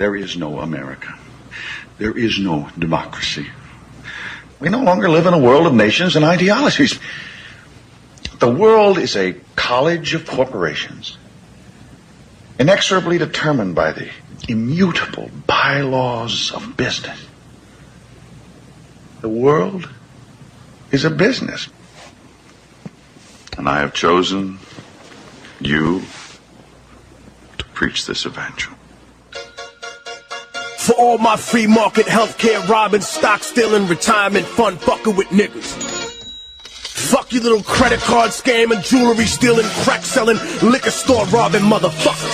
There is no America. There is no democracy. We no longer live in a world of nations and ideologies. The world is a college of corporations, inexorably determined by the immutable bylaws of business. The world is a business. And I have chosen you to preach this evangel. For all my free market healthcare robbing, stock stealing, retirement fund fucking with niggas. Fuck you little credit card scamming, jewelry stealing, crack selling, liquor store robbing motherfuckers.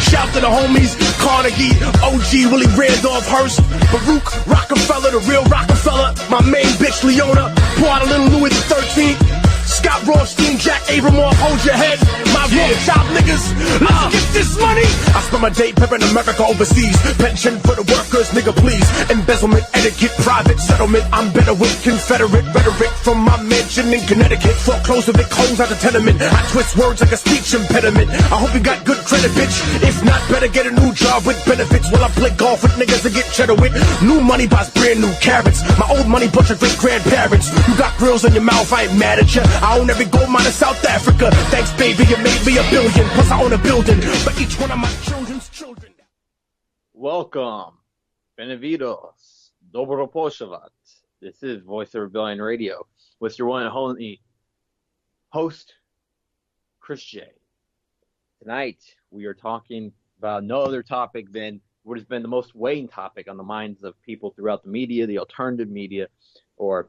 Shout to the homies, Carnegie, OG, Willie Randolph Hearst, Baruch, Rockefeller, the real Rockefeller, my main bitch Leona, pour out a little Louis XIII, Scott Rothstein, Jack Abramoff, hold your head, my Rothschild niggas, let's get this money. I spend my day pimping America overseas, pension for the workers, nigga please, embezzlement, etiquette, private settlement, I'm better with Confederate rhetoric from my mansion in Connecticut, foreclosed with it, close out the tenement, I twist words like a speech impediment, I hope you got good credit bitch, if not better get a new job with benefits, while I play golf with niggas to get cheddar with, new money buys brand new carrots, my old money bunch of great grandparents, you got grills in your mouth, I ain't mad at ya, I own every gold mine in South Africa. Thanks, baby, you made me $1 billion. Plus, I own a building for each one of my children's children. Welcome, Benevidos, Dobro Poshovat. This is Voice of Rebellion Radio with your one and only host, Chris J. Tonight, we are talking about no other topic than what has been the most weighing topic on the minds of people throughout the media, the alternative media, the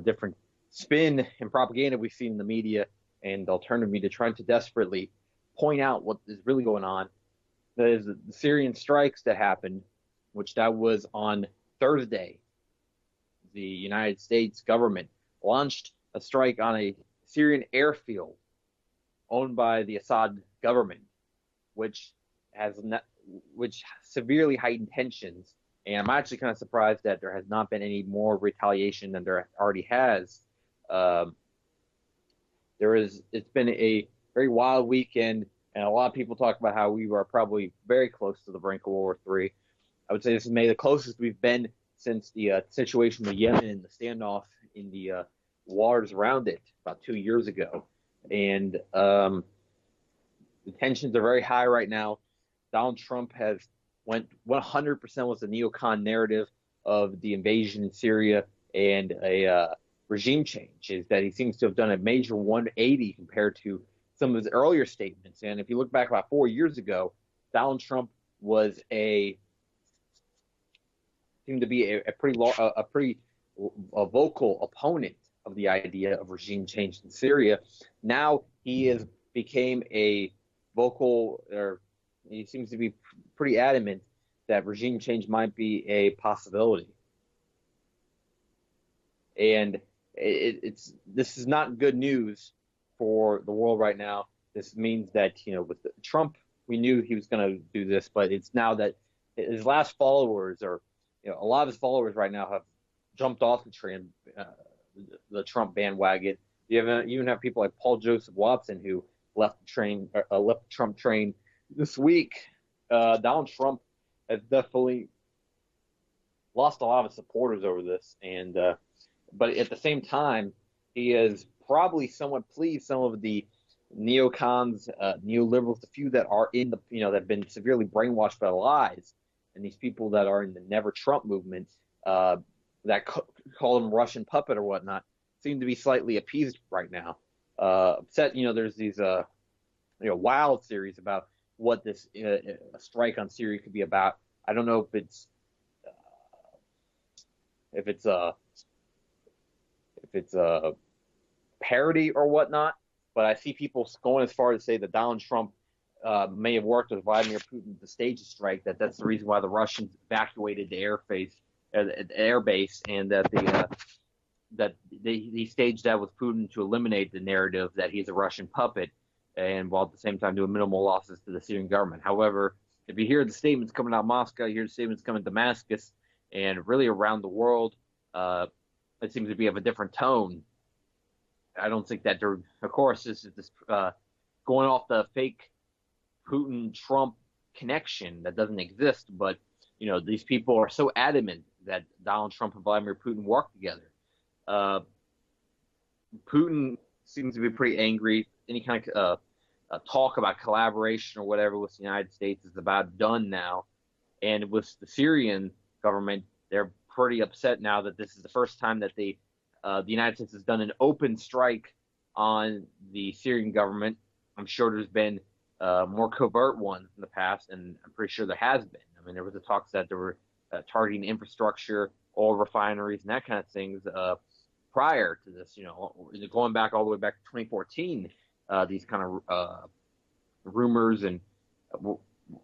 different spin and propaganda we've seen in the media and alternative media trying to desperately point out what is really going on. That is the Syrian strikes that happened, which that was on Thursday. The United States government launched a strike on a Syrian airfield owned by the Assad government, which severely heightened tensions. And I'm actually kind of surprised that there has not been any more retaliation than there already has. It's been a very wild weekend, and a lot of people talk about how we were probably very close to the brink of World War III. I would say this is maybe the closest we've been since the situation with Yemen and the standoff in the waters around it about 2 years ago. And the tensions are very high right now. Donald Trump has went 100% with the neocon narrative of the invasion in Syria and a regime change, is that he seems to have done a major 180 compared to some of his earlier statements. And if you look back about 4 years ago, Donald Trump seemed to be a pretty vocal opponent of the idea of regime change in Syria. Now he became a vocal, or he seems to be pretty adamant that regime change might be a possibility. And this is not good news for the world right now. This means that, with Trump, we knew he was going to do this, but it's now that his last followers, or a lot of his followers right now, have jumped off the train, the Trump bandwagon. You even have people like Paul Joseph Watson who left the Trump train this week. Donald Trump has definitely lost a lot of supporters over this, and but at the same time, he is probably somewhat pleased some of the neocons, neoliberals, the few that are in the, that have been severely brainwashed by the lies, and these people that are in the Never Trump movement, that call them Russian puppet or whatnot, seem to be slightly appeased right now. Upset, there's these, wild theories about what this a strike on Syria could be about. I don't know if it's a parody or whatnot, but I see people going as far as to say that Donald Trump may have worked with Vladimir Putin to stage a strike. That's the reason why the Russians evacuated the air base, and that he staged that with Putin to eliminate the narrative that he's a Russian puppet, and while at the same time doing minimal losses to the Syrian government. However, if you hear the statements coming out of Moscow, you hear the statements coming out of Damascus, and really around the world, it seems to be of a different tone. I don't think that of course, this is going off the fake Putin-Trump connection that doesn't exist, but these people are so adamant that Donald Trump and Vladimir Putin work together. Putin seems to be pretty angry. Any kind of talk about collaboration or whatever with the United States is about done now. And with the Syrian government, they're pretty upset now that this is the first time that the United States has done an open strike on the Syrian government. I'm sure there's been more covert ones in the past, and I'm pretty sure there has been. I mean, there was the talks that they were targeting infrastructure, oil refineries, and that kind of things prior to this. Going back all the way back to 2014, these kind of rumors and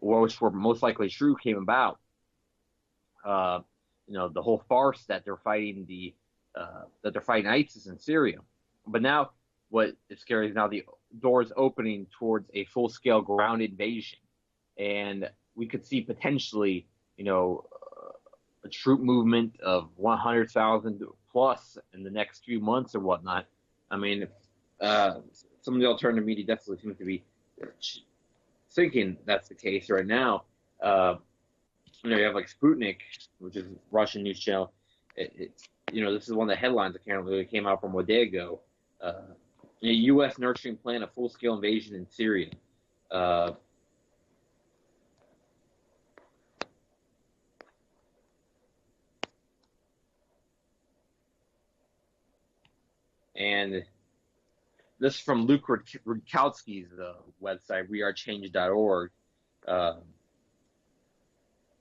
which were most likely true came about. The whole farce that they're fighting ISIS in Syria. But now what is scary is now the doors opening towards a full-scale ground invasion, and we could see potentially, a troop movement of 100,000 plus in the next few months or whatnot. I mean, some of the alternative media definitely seems to be thinking that's the case right now. You have like Sputnik, which is a Russian news channel. This is one of the headlines that came out from a day ago. A U.S. nurturing plan a full-scale invasion in Syria. And this is from Luke Rudkowski's website, wearechange.org.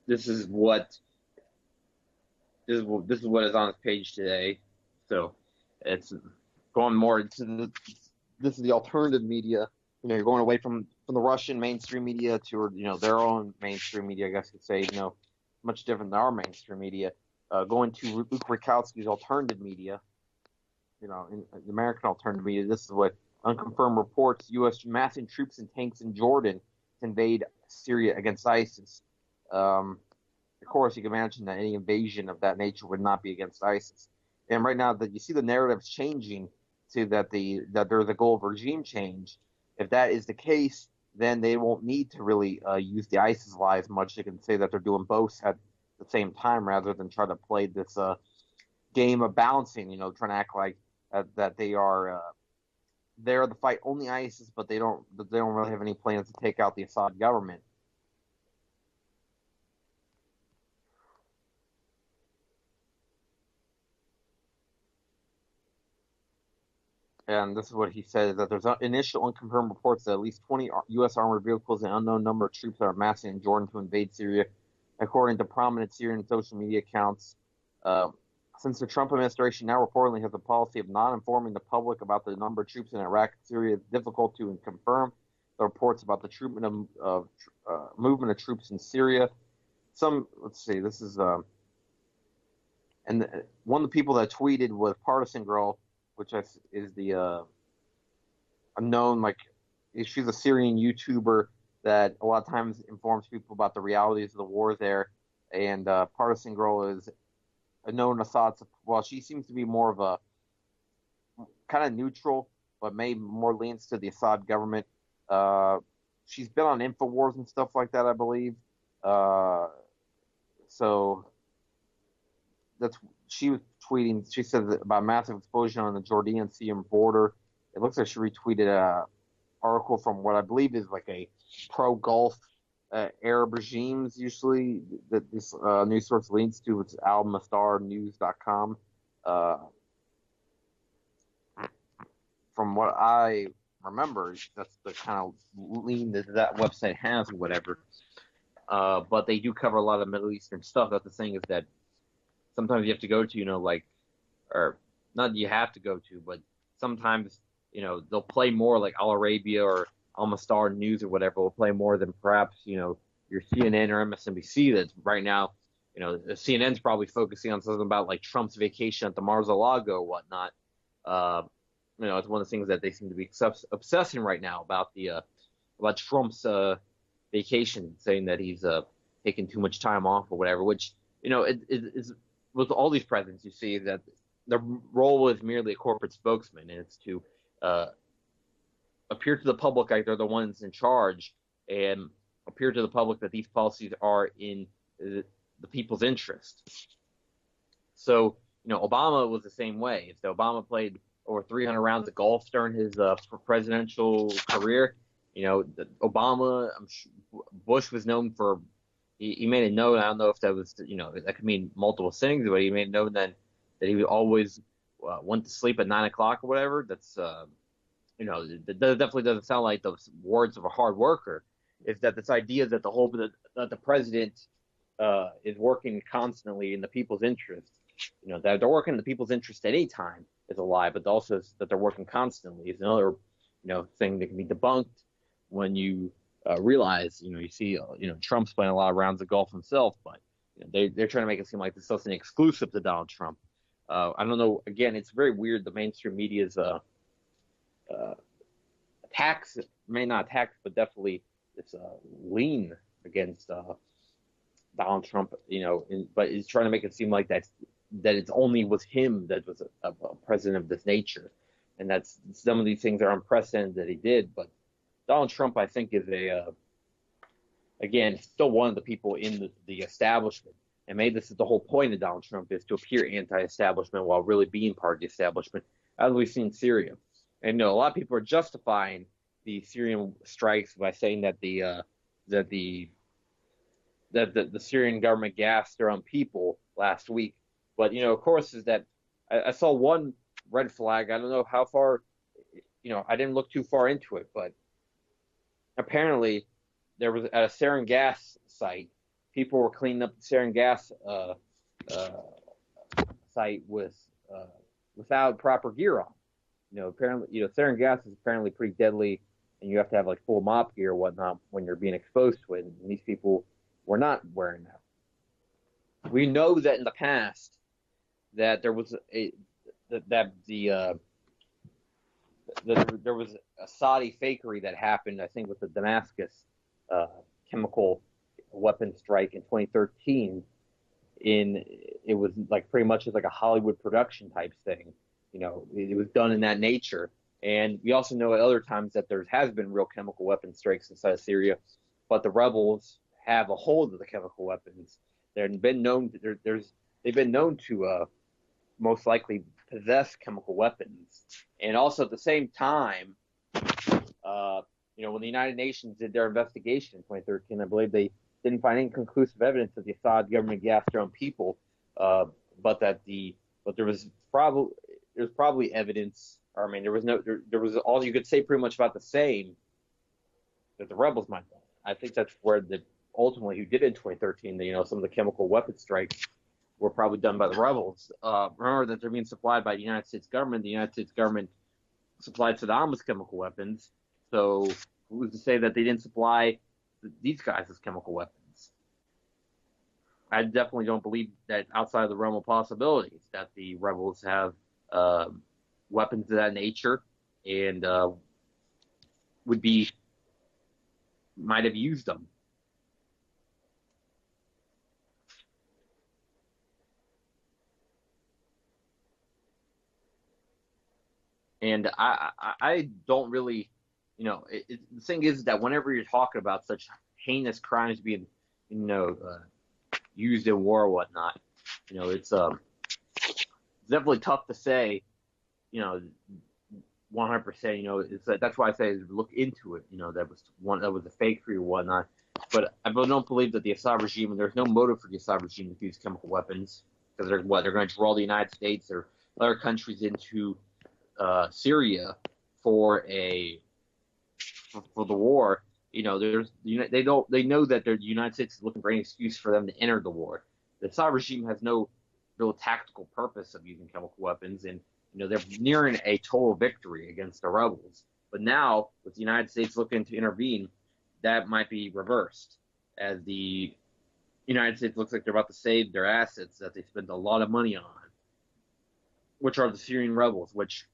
This is what is on his page today. So it's going more into this is the alternative media. You're going away from the Russian mainstream media to their own mainstream media, I guess you could say. Much different than our mainstream media. Going to Luke Rudkowski's alternative media. In the American alternative media, this is what unconfirmed reports: U.S. massing troops and tanks in Jordan to invade Syria against ISIS. Of course, you can imagine that any invasion of that nature would not be against ISIS. And right now, that you see the narratives changing to that there's a goal of regime change. If that is the case, then they won't need to really use the ISIS lie as much. They can say that they're doing both at the same time rather than try to play this game of balancing. Trying to act like that they are there to fight only ISIS, but they don't really have any plans to take out the Assad government. And this is what he said, that there's initial unconfirmed reports that at least 20 U.S. armored vehicles and an unknown number of troops are massing in Jordan to invade Syria, according to prominent Syrian social media accounts. Since the Trump administration now reportedly has a policy of not informing the public about the number of troops in Iraq and Syria, it's difficult to confirm the reports about the movement of troops in Syria. This is and one of the people that tweeted was Partisan Girl, which is the unknown, she's a Syrian YouTuber that a lot of times informs people about the realities of the war there. And Partisan Girl is a known Assad. Well, she seems to be more of a kind of neutral, but maybe more leans to the Assad government. She's been on InfoWars and stuff like that, I believe. So she was tweeting. She said about massive explosion on the Jordanian-Syrian border. It looks like she retweeted an article from what I believe is like a pro-Gulf Arab regimes, usually, that this news source leads to. It's almastarnews.com. From what I remember, that's the kind of lean that website has or whatever. But they do cover a lot of Middle Eastern stuff. That's the thing, is that sometimes you have to go to, or not you have to go to, but sometimes, they'll play more like Al Arabia or Al Mastar News or whatever will play more than perhaps, your CNN or MSNBC. That's right now, CNN's probably focusing on something about like Trump's vacation at the Mar-a-Lago or whatnot. It's one of the things that they seem to be obsessing right now about about Trump's vacation, saying that he's taking too much time off or whatever, which, it is with all these presidents, you see that the role is merely a corporate spokesman, and it's to appear to the public like they're the ones in charge, and appear to the public that these policies are in the people's interest. So, Obama was the same way. If Obama played over 300 rounds of golf during his presidential career, Obama, Bush was known for, he made a note. I don't know if that was, that could mean multiple things, but he made a note that he would always went to sleep at 9 o'clock or whatever. That's, that definitely doesn't sound like the words of a hard worker. Is that this idea that that the president is working constantly in the people's interest, that they're working in the people's interest at any time is a lie, but also that they're working constantly is another, thing that can be debunked when you realize, you see, Trump's playing a lot of rounds of golf himself, but they're trying to make it seem like this is something exclusive to Donald Trump. I don't know. Again, it's very weird. The mainstream media's attacks, may not attacks, but definitely it's lean against Donald Trump. But it's trying to make it seem like that it's only was him that was a president of this nature, and that's some of these things are unprecedented that he did. But Donald Trump, I think, is again, still one of the people in the establishment. And maybe this is the whole point of Donald Trump, is to appear anti-establishment while really being part of the establishment, as we've seen in Syria. And a lot of people are justifying the Syrian strikes by saying that the Syrian government gassed their own people last week. But, of course, is that I saw one red flag. I don't know how far, I didn't look too far into it, but apparently there was at a sarin gas site, people were cleaning up the sarin gas site without proper gear on. Apparently, sarin gas is apparently pretty deadly, and you have to have like full mop gear or whatnot when you're being exposed to it. And these people were not wearing that. We know that in the past that there was there was a Saudi fakery that happened, I think, with the Damascus chemical weapon strike in 2013. It was like pretty much like a Hollywood production type thing. It was done in that nature. And we also know at other times that there has been real chemical weapon strikes inside of Syria, but the rebels have a hold of the chemical weapons. They've been known to most likely possess chemical weapons. And also at the same time, when the United Nations did their investigation in 2013, I believe they didn't find any conclusive evidence that the Assad government gassed their own people, but there was probably evidence. Or, I mean, there was all you could say pretty much about the same that the rebels might have done. I think that's where ultimately who did it in 2013, some of the chemical weapon strikes were probably done by the rebels. Remember that they're being supplied by the United States government. The United States government supplied Saddam with chemical weapons. So who's to say that they didn't supply these guys with chemical weapons? I definitely don't believe that outside of the realm of possibilities that the rebels have weapons of that nature and might have used them. And I don't really, the thing is that whenever you're talking about such heinous crimes being, used in war or whatnot, it's definitely tough to say, 100%. That's why I say look into it. That was a fakery or whatnot. But I don't believe that the Assad regime, and there's no motive for the Assad regime to use chemical weapons, because they're going to draw the United States or other countries into Syria for the war. They know that the United States is looking for any excuse for them to enter the war. The Assad regime has no real tactical purpose of using chemical weapons, and they're nearing a total victory against the rebels. But now, with the United States looking to intervene, that might be reversed, as the United States looks like they're about to save their assets that they spent a lot of money on, which are the Syrian rebels, which,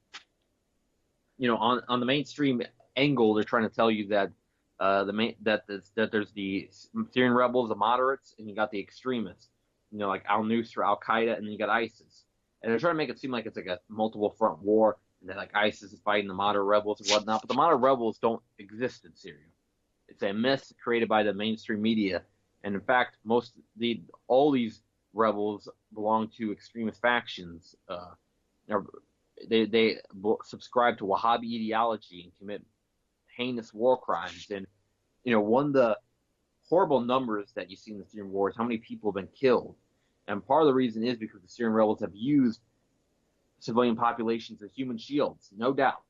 on the mainstream angle, they're trying to tell you that that there's the Syrian rebels, the moderates, and you got the extremists, like al-Nusra, Al-Qaeda, and then you got ISIS. And they're trying to make it seem like it's like a multiple front war, and that like ISIS is fighting the moderate rebels and whatnot. But the moderate rebels don't exist in Syria. it's a myth created by the mainstream media. And in fact, all these rebels belong to extremist factions. They subscribe to Wahhabi ideology and commit heinous war crimes. And one of the horrible numbers that you see in the Syrian war is how many people have been killed. And part of the reason is because the Syrian rebels have used civilian populations as human shields, no doubt.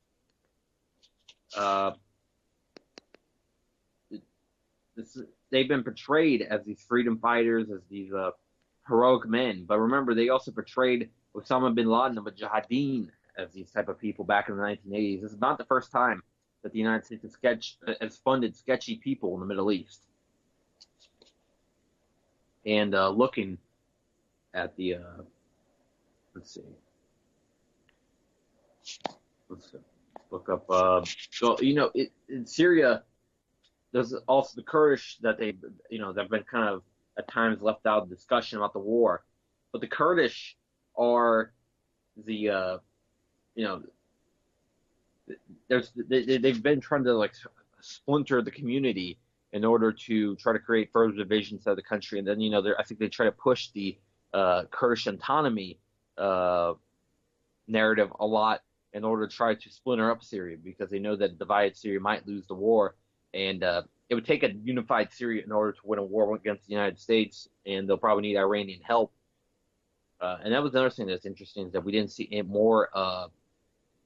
They've been portrayed as these freedom fighters, as these heroic men. But remember, they also portrayed Osama bin Laden and Mujahideen as these type of people back in the 1980s. This is not the first time that the United States has funded sketchy people in the Middle East. And looking at the, let's look up, in Syria, there's also the Kurdish that they've been kind of at times left out of discussion about the war. But the Kurdish are they've been trying to splinter the community in order to try to create further divisions of the country. And then, I think they try to push the Kurdish autonomy narrative a lot in order to try to splinter up Syria, because they know that divided Syria might lose the war. And it would take a unified Syria in order to win a war against the United States, and they'll probably need Iranian help. And that was another thing that's interesting, is that we didn't see more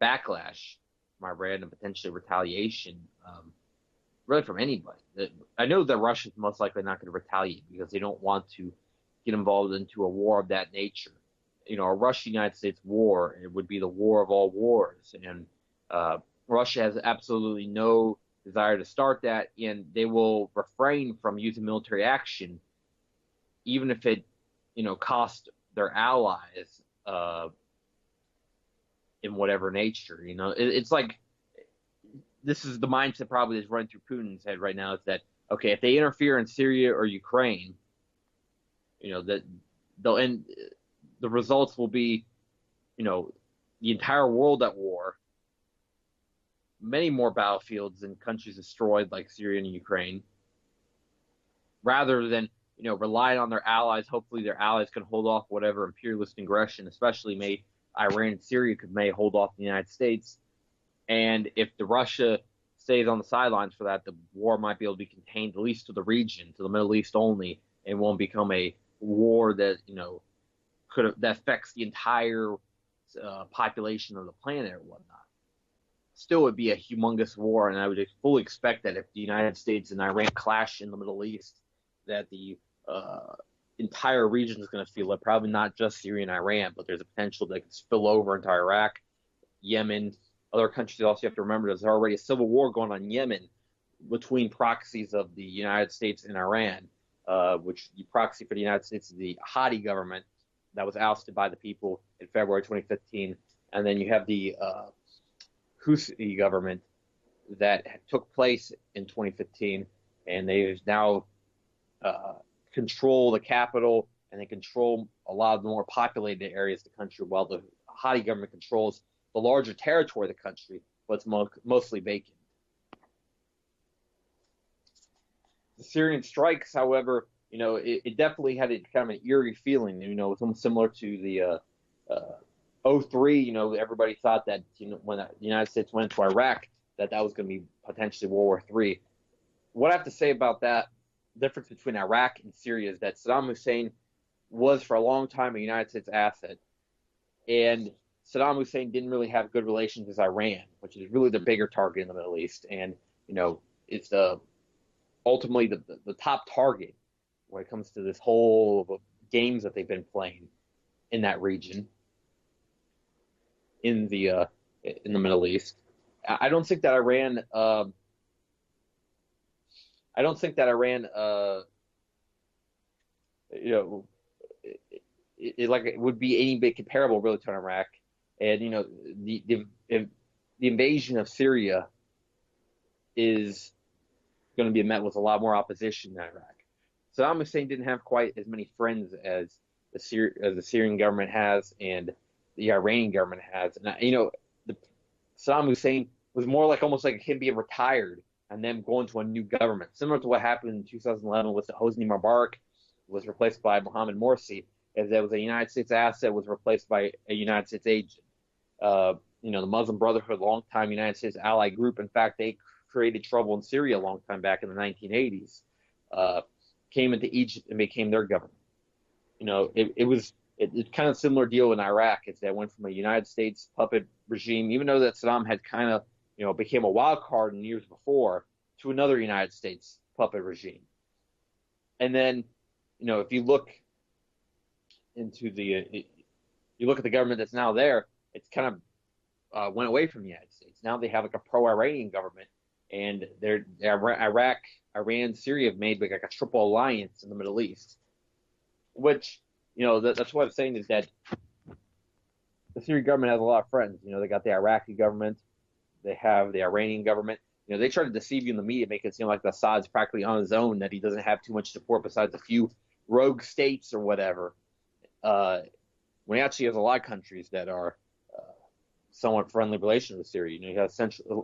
backlash from Iran and potentially retaliation, really from anybody. I know that Russia's most likely not going to retaliate because they don't want to get involved into a war of that nature. A Russia-United States war, it would be the war of all wars, and Russia has absolutely no desire to start that, and they will refrain from using military action, even if it, cost their allies in whatever nature. It's like, this is the mindset probably that's running through Putin's head right now, is that, okay, if they interfere in Syria or Ukraine, that they'll end. The results will be, the entire world at war, many more battlefields and countries destroyed like Syria and Ukraine, rather than, relying on their allies. Hopefully their allies can hold off whatever imperialist aggression, especially Iran and Syria may hold off the United States. And if the Russia stays on the sidelines for that, the war might be able to be contained at least to the region, to the Middle East only, and won't become a war that, that affects the entire population of the planet or whatnot. Still, would be a humongous war, and I would fully expect that if the United States and Iran clash in the Middle East, that the entire region is going to feel it. Probably not just Syria and Iran, but there's a potential that could spill over into Iraq, Yemen, other countries. Also, you have to remember there's already a civil war going on in Yemen between proxies of the United States and Iran, which the proxy for the United States is the Hadi government that was ousted by the people in February 2015. And then you have the Houthi government that took place in 2015, and they now control the capital, and they control a lot of the more populated areas of the country, while the Hadi government controls the larger territory of the country, but it's mostly vacant. The Syrian strikes, however, it definitely had a kind of an eerie feeling. It's almost similar to the 2003. Everybody thought that when the United States went to Iraq, that was going to be potentially World War III. What I have to say about that difference between Iraq and Syria is that Saddam Hussein was for a long time a United States asset, and Saddam Hussein didn't really have good relations with Iran, which is really the bigger target in the Middle East, and it's ultimately the top target when it comes to this whole games that they've been playing in that region, in the Middle East. I don't think that Iran. It would be any bit comparable really to Iraq, and the invasion of Syria is going to be met with a lot more opposition than Iraq. Saddam Hussein didn't have quite as many friends as the Syrian government has and the Iranian government has, and Saddam Hussein was more like almost like him being retired and then going to a new government, similar to what happened in 2011 with Hosni Mubarak was replaced by Mohamed Morsi, as there was a United States asset was replaced by a United States agent. The Muslim Brotherhood, longtime United States ally group, in fact, they created trouble in Syria a long time back in the 1980s, came into Egypt and became their government. It's kind of similar deal in Iraq. It's that went from a United States puppet regime, even though that Saddam had kind of, became a wild card in years before, to another United States puppet regime. And then, if you look into you look at the government that's now there, it's kind of went away from the United States. Now they have like a pro-Iranian government, and Iraq, Iran, Syria have made like a triple alliance in the Middle East, which, that's what I'm saying is that the Syrian government has a lot of friends. They got the Iraqi government, they have the Iranian government. They try to deceive you in the media, make it seem like Assad's practically on his own, that he doesn't have too much support besides a few rogue states or whatever. When he actually has a lot of countries that are somewhat friendly relations with Syria. You have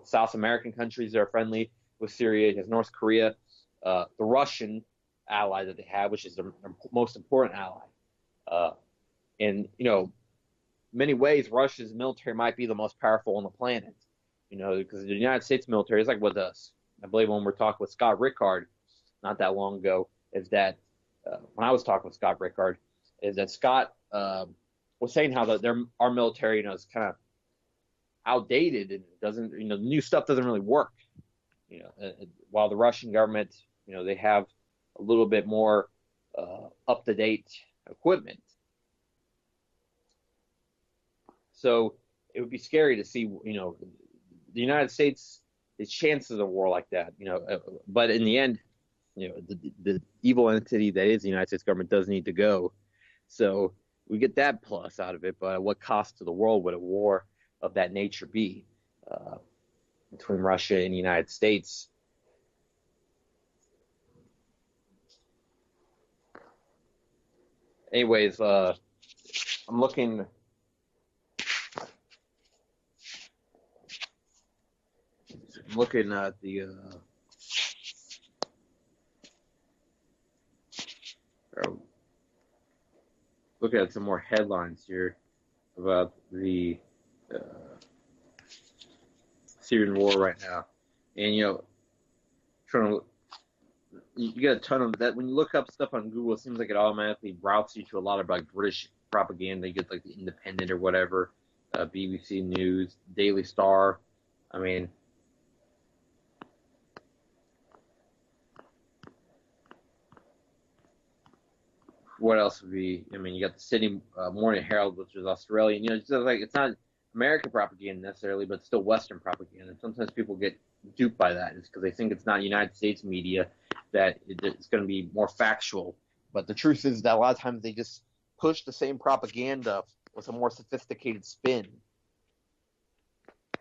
South American countries that are friendly with Syria. You have North Korea, the Russian ally that they have, which is their most important ally. In many ways, Russia's military might be the most powerful on the planet. Because the United States military is like with us. I believe when we're talking with Scott Rickard not that long ago, is that when I was talking with Scott Rickard, is that Scott was saying how our military, is kind of outdated and doesn't, the new stuff doesn't really work. While the Russian government, they have a little bit more up-to-date equipment. So it would be scary to see, the United States, the chances of a war like that, but in the end, the evil entity that is the United States government does need to go. So we get that plus out of it, but at what cost to the world would a war of that nature be between Russia and the United States? Anyways, I'm looking at the looking at some more headlines here about the Syrian war right now, and trying to you get a ton of that. When you look up stuff on Google, it seems like it automatically routes you to a lot of like British propaganda. You get like the Independent or whatever, BBC News, Daily Star. I mean, what else would be? I mean, you got the Sydney Morning Herald, which is Australian. It's just like it's not American propaganda necessarily, but still Western propaganda. Sometimes people get duped by that. It's because they think it's not United States media that it's going to be more factual. But the truth is that a lot of times they just push the same propaganda with a more sophisticated spin.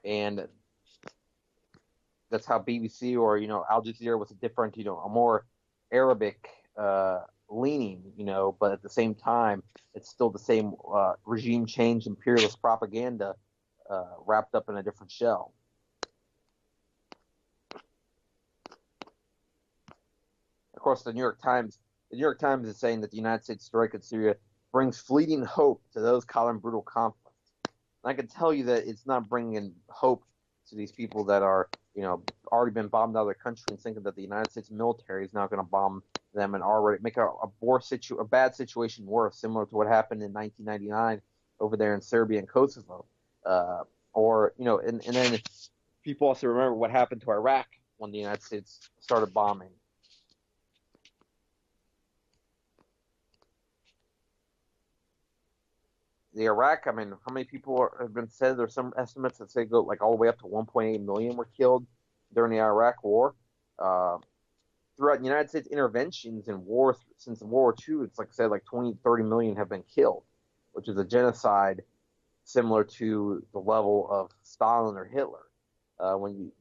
And that's how BBC or, Al Jazeera was a different, a more Arabic leaning, but at the same time, it's still the same regime change, imperialist propaganda wrapped up in a different shell. Of course, the New York Times is saying that the United States strike at Syria brings fleeting hope to those caught in brutal conflict. And I can tell you that it's not bringing hope to these people that are, already been bombed out of their country and thinking that the United States military is now going to bomb them and already make a bad situation worse, similar to what happened in 1999 over there in Serbia and Kosovo. And then people also remember what happened to Iraq when the United States started bombing. The Iraq, I mean, how many people have been said? There's some estimates that say go like all the way up to 1.8 million were killed during the Iraq War. Throughout the United States interventions in war since World War II, it's like I said, like 20, 30 million have been killed, which is a genocide similar to the level of Stalin or Hitler.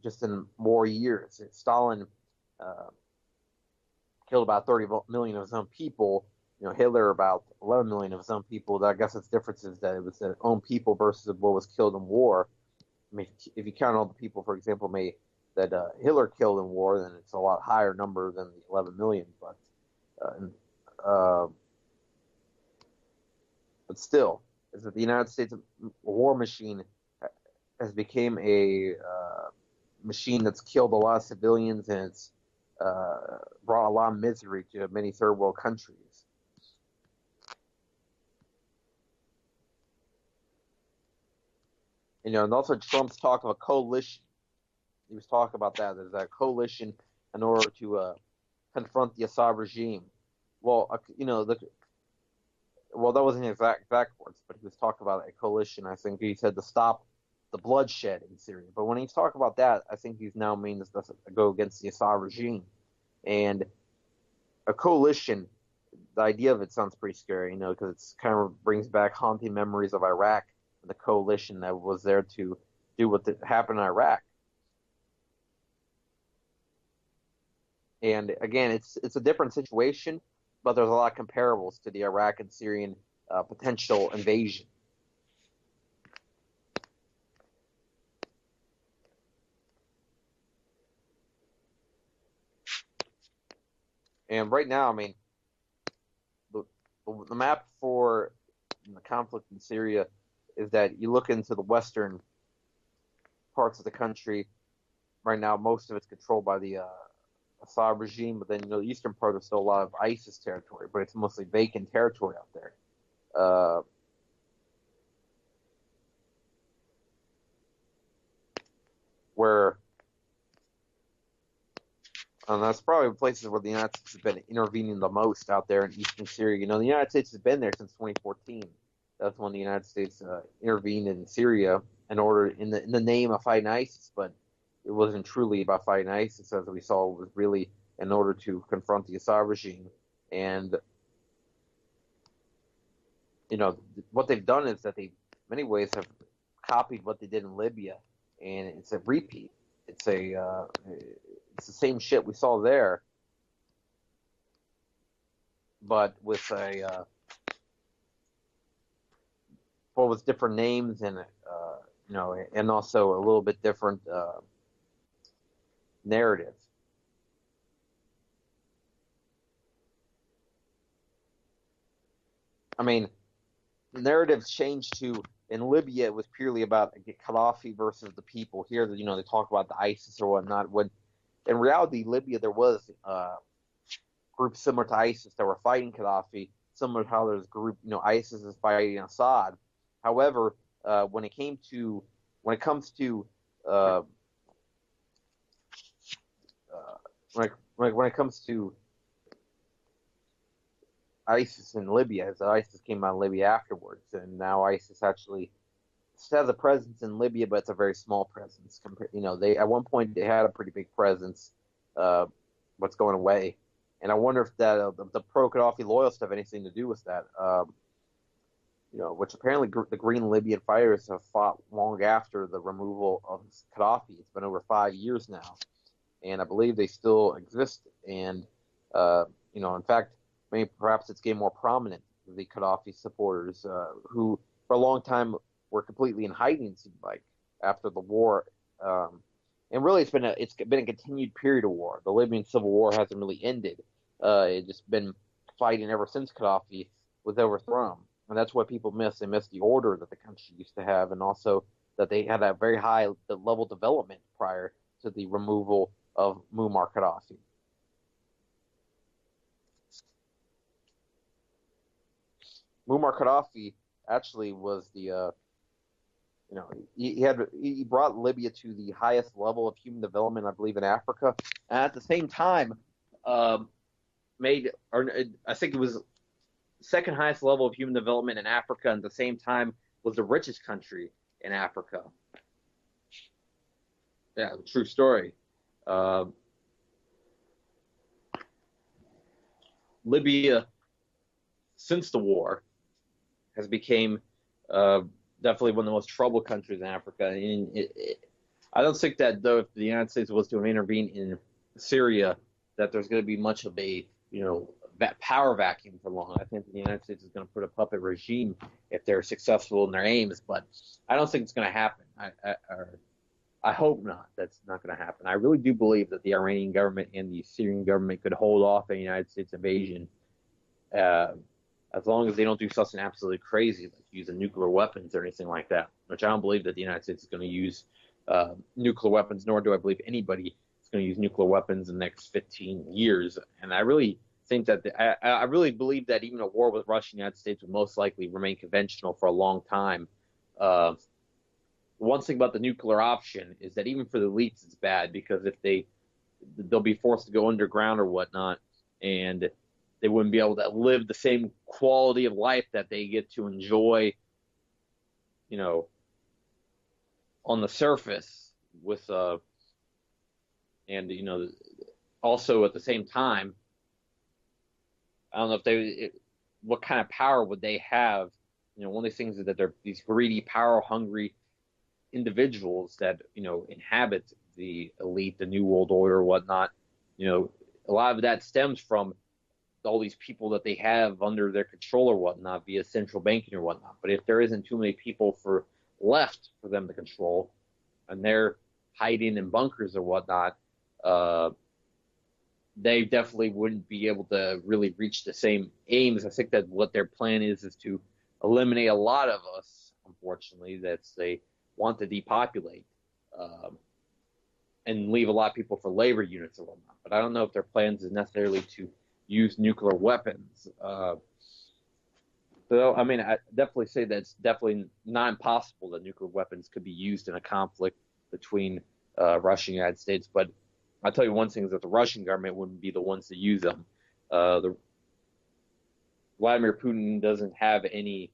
Just in war years, Stalin killed about 30 million of his own people. Hitler about 11 million of his own people. I guess its difference is that it was their own people versus what was killed in war. I mean, if you count all the people, for example, Hitler killed in war, then it's a lot higher number than the 11 million. Uh, but still, is that the United States war machine has become a machine that's killed a lot of civilians, and it's brought a lot of misery to many third world countries. And also Trump's talk of a coalition. He was talking about that. There's a coalition in order to confront the Assad regime. Well, well, that wasn't exact words, but he was talking about a coalition. I think he said to stop the bloodshed in Syria. But when he's talking about that, I think he's now means to go against the Assad regime. And a coalition, the idea of it sounds pretty scary, because it's kind of brings back haunting memories of Iraq and the coalition that was there to do what happened in Iraq. And again, it's a different situation, but there's a lot of comparables to the Iraq and Syrian potential invasion. And right now, I mean, the map for the conflict in Syria is that you look into the western parts of the country. Right now, most of it's controlled by the Assad regime, but then the eastern part is still a lot of ISIS territory, but it's mostly vacant territory out there. And that's probably places where the United States has been intervening the most out there in eastern Syria. The United States has been there since 2014. That's when the United States intervened in Syria in order in the name of fighting ISIS, but it wasn't truly about fighting ISIS, as we saw. It was really in order to confront the Assad regime. And what they've done is that they, in many ways, have copied what they did in Libya, and it's a repeat. It's the same shit we saw there, but with with different names and and also a little bit different narrative. I mean, the narratives changed to, in Libya, it was purely about Gaddafi versus the people. Here, they talk about the ISIS or whatnot. When in reality, Libya, there was groups similar to ISIS that were fighting Gaddafi, similar to how there's a group, ISIS is fighting Assad. However, when it comes to ISIS in Libya, as ISIS came out of Libya afterwards, and now ISIS actually has a presence in Libya, but it's a very small presence. They at one point they had a pretty big presence, what's going away, and I wonder if that the pro-Gaddafi loyalists have anything to do with that. Which apparently the Green Libyan fighters have fought long after the removal of Gaddafi. It's been over 5 years now, and I believe they still exist. And in fact, maybe perhaps it's getting more prominent. The Gaddafi supporters, who for a long time were completely in hiding, it seemed like, after the war. And really, it's been a continued period of war. The Libyan civil war hasn't really ended. It's just been fighting ever since Gaddafi was overthrown. And that's what people miss. They miss the order that the country used to have, and also that they had a very high level development prior to the removal of Muammar Gaddafi. Muammar Gaddafi actually was the, he brought Libya to the highest level of human development, I believe, in Africa, and at the same time, I think it was second highest level of human development in Africa, and at the same time was the richest country in Africa. Yeah, true story. Libya, since the war, has become definitely one of the most troubled countries in Africa. And I don't think that, though, if the United States was to intervene in Syria, that there's going to be much of a power vacuum for long. I think the United States is going to put a puppet regime if they're successful in their aims, but I don't think it's going to happen. I hope not. That's not going to happen. I really do believe that the Iranian government and the Syrian government could hold off a United States invasion, uh, as long as they don't do something absolutely crazy, like using nuclear weapons or anything like that. Which I don't believe that the United States is going to use nuclear weapons, nor do I believe anybody is going to use nuclear weapons in the next 15 years. And I really think that I really believe that even a war with Russia and the United States would most likely remain conventional for a long time. Uh, One thing about the nuclear option is that even for the elites, it's bad because if they'll be forced to go underground or whatnot, and they wouldn't be able to live the same quality of life that they get to enjoy, you know, on the surface with and also at the same time, I don't know what kind of power would they have? One of these things is that they're these greedy, power hungry individuals that inhabit the elite, the New World Order, or whatnot. A lot of that stems from all these people that they have under their control or whatnot via central banking or whatnot. But if there isn't too many people left for them to control, and they're hiding in bunkers or whatnot, they definitely wouldn't be able to really reach the same aims. I think that what their plan is to eliminate a lot of us, unfortunately, that they want to depopulate and leave a lot of people for labor units or whatnot. But I don't know if their plans is necessarily to use nuclear weapons. So, I mean, I definitely say that it's definitely not impossible that nuclear weapons could be used in a conflict between Russia and the United States. But I'll tell you one thing is that the Russian government wouldn't be the ones to use them. Vladimir Putin doesn't have any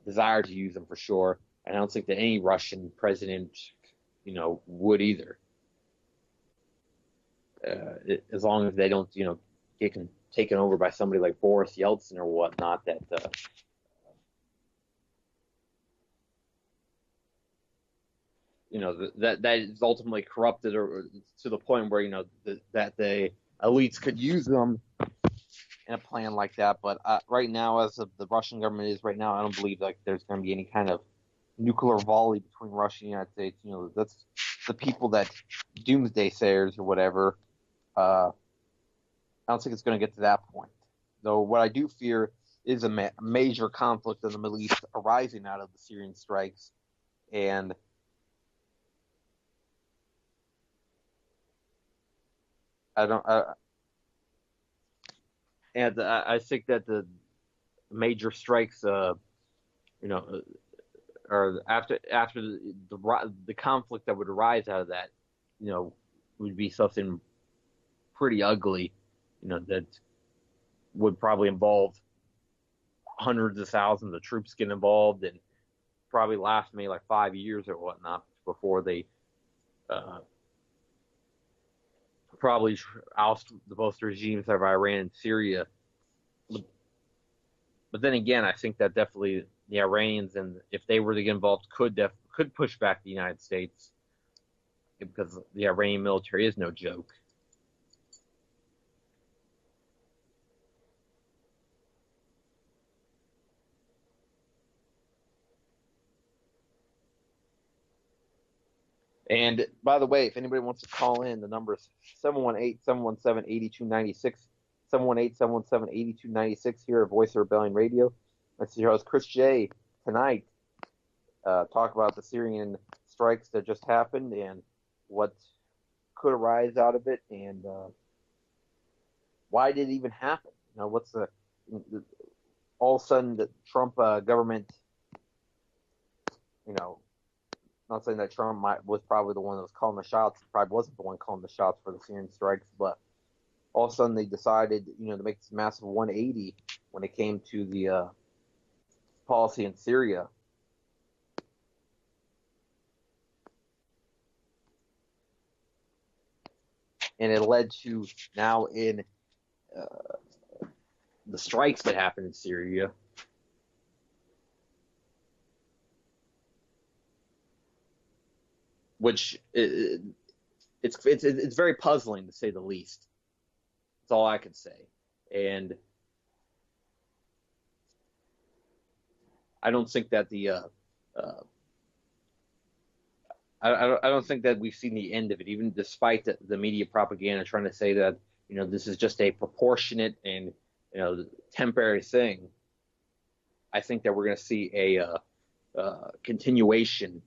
desire to use them for sure. And I don't think that any Russian president, would either. As long as they don't, get taken over by somebody like Boris Yeltsin or whatnot, that that is ultimately corrupted or to the point where that the elites could use them in a plan like that. But right now, as of the Russian government is right now, I don't believe like there's going to be any kind of nuclear volley between Russia and the United States. That's the people that doomsday sayers or whatever. I don't think it's going to get to that point. Though what I do fear is a major conflict in the Middle East arising out of the Syrian strikes, and I think that the major strikes, or after the conflict that would arise out of that, would be something pretty ugly, that would probably involve hundreds of thousands of troops getting involved and probably last maybe like 5 years or whatnot before they probably oust both regimes of Iran and Syria. But then again, I think that definitely the Iranians, and if they were to get involved, could push back the United States, because the Iranian military is no joke. And by the way, if anybody wants to call in, the number is 718-717-8296, 718-717-8296 here at Voice of Rebellion Radio. That's your host, Chris J. Tonight, talk about the Syrian strikes that just happened and what could arise out of it, and why did it even happen? What's all of a sudden the Trump government, not saying that Trump was probably the one that was calling the shots. He probably wasn't the one calling the shots for the Syrian strikes, but all of a sudden they decided, to make this massive 180 when it came to the policy in Syria. And it led to now in the strikes that happened in Syria, which it's very puzzling, to say the least. That's all I can say. And I don't think that the I don't think that we've seen the end of it, even despite the media propaganda trying to say that this is just a proportionate and temporary thing. I think that we're going to see a continuation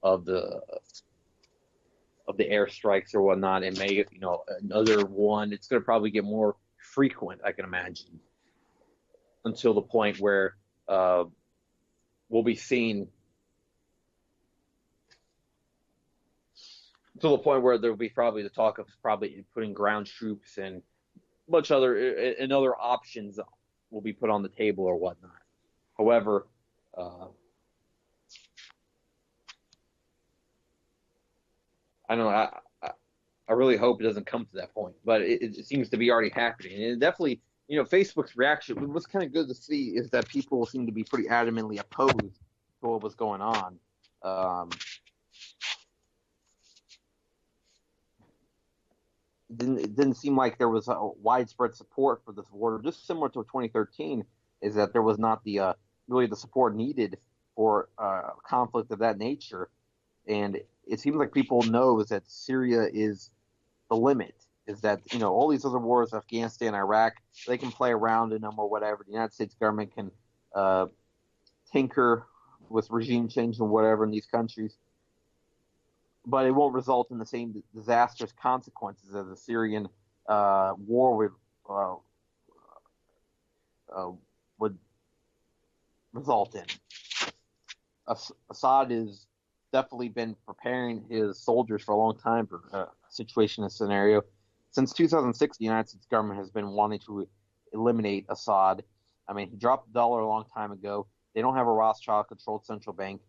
of the airstrikes or whatnot, and maybe another one. It's going to probably get more frequent, I can imagine, until the point where we'll be seeing. To the point where there will be probably the talk of probably putting ground troops and other options will be put on the table or whatnot. However, I don't know. I really hope it doesn't come to that point, but it seems to be already happening. And it definitely, Facebook's reaction. What's kind of good to see is that people seem to be pretty adamantly opposed to what was going on. It didn't seem like there was a widespread support for this war. Just similar to 2013, is that there was not the really the support needed for conflict of that nature, and it seems like people know is that Syria is the limit. Is that all these other wars, Afghanistan, Iraq, they can play around in them or whatever. The United States government can tinker with regime change and whatever in these countries, but it won't result in the same disastrous consequences as the Syrian war would result in. Assad has definitely been preparing his soldiers for a long time for a situation, a scenario. Since 2006, the United States government has been wanting to eliminate Assad. I mean, he dropped the dollar a long time ago. They don't have a Rothschild-controlled central bank.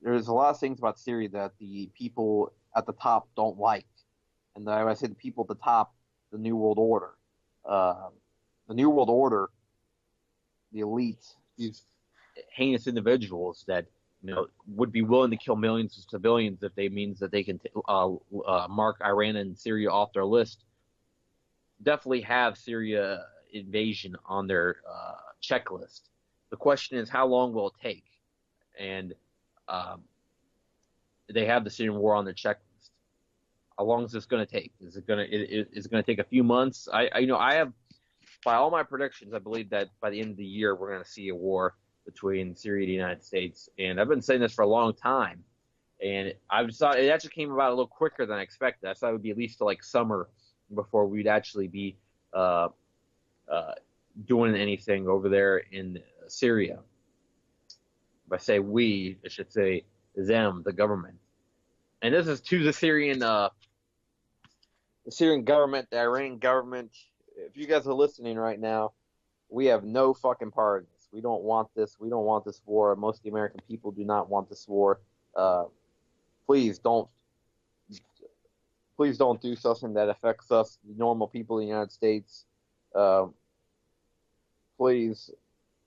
There's a lot of things about Syria that the people at the top don't like. And when I say the people at the top, the New World Order. The New World Order, the elite, these heinous individuals that would be willing to kill millions of civilians if they means that they can mark Iran and Syria off their list, definitely have Syria invasion on their checklist. The question is, how long will it take? And they have the Syrian war on their checklist. How long is this going to take? Is it going to take a few months? I have, by all my predictions, I believe that by the end of the year we're going to see a war between Syria and the United States. And I've been saying this for a long time. And I thought it actually came about a little quicker than I expected. I thought it would be at least to like summer before we'd actually be doing anything over there in Syria. If I say we, I should say them, the government. And this is to the Syrian government, the Iranian government. If you guys are listening right now, we have no fucking part in this. We don't want this. We don't want this war. Most of the American people do not want this war. Please don't do something that affects us, the normal people in the United States. Please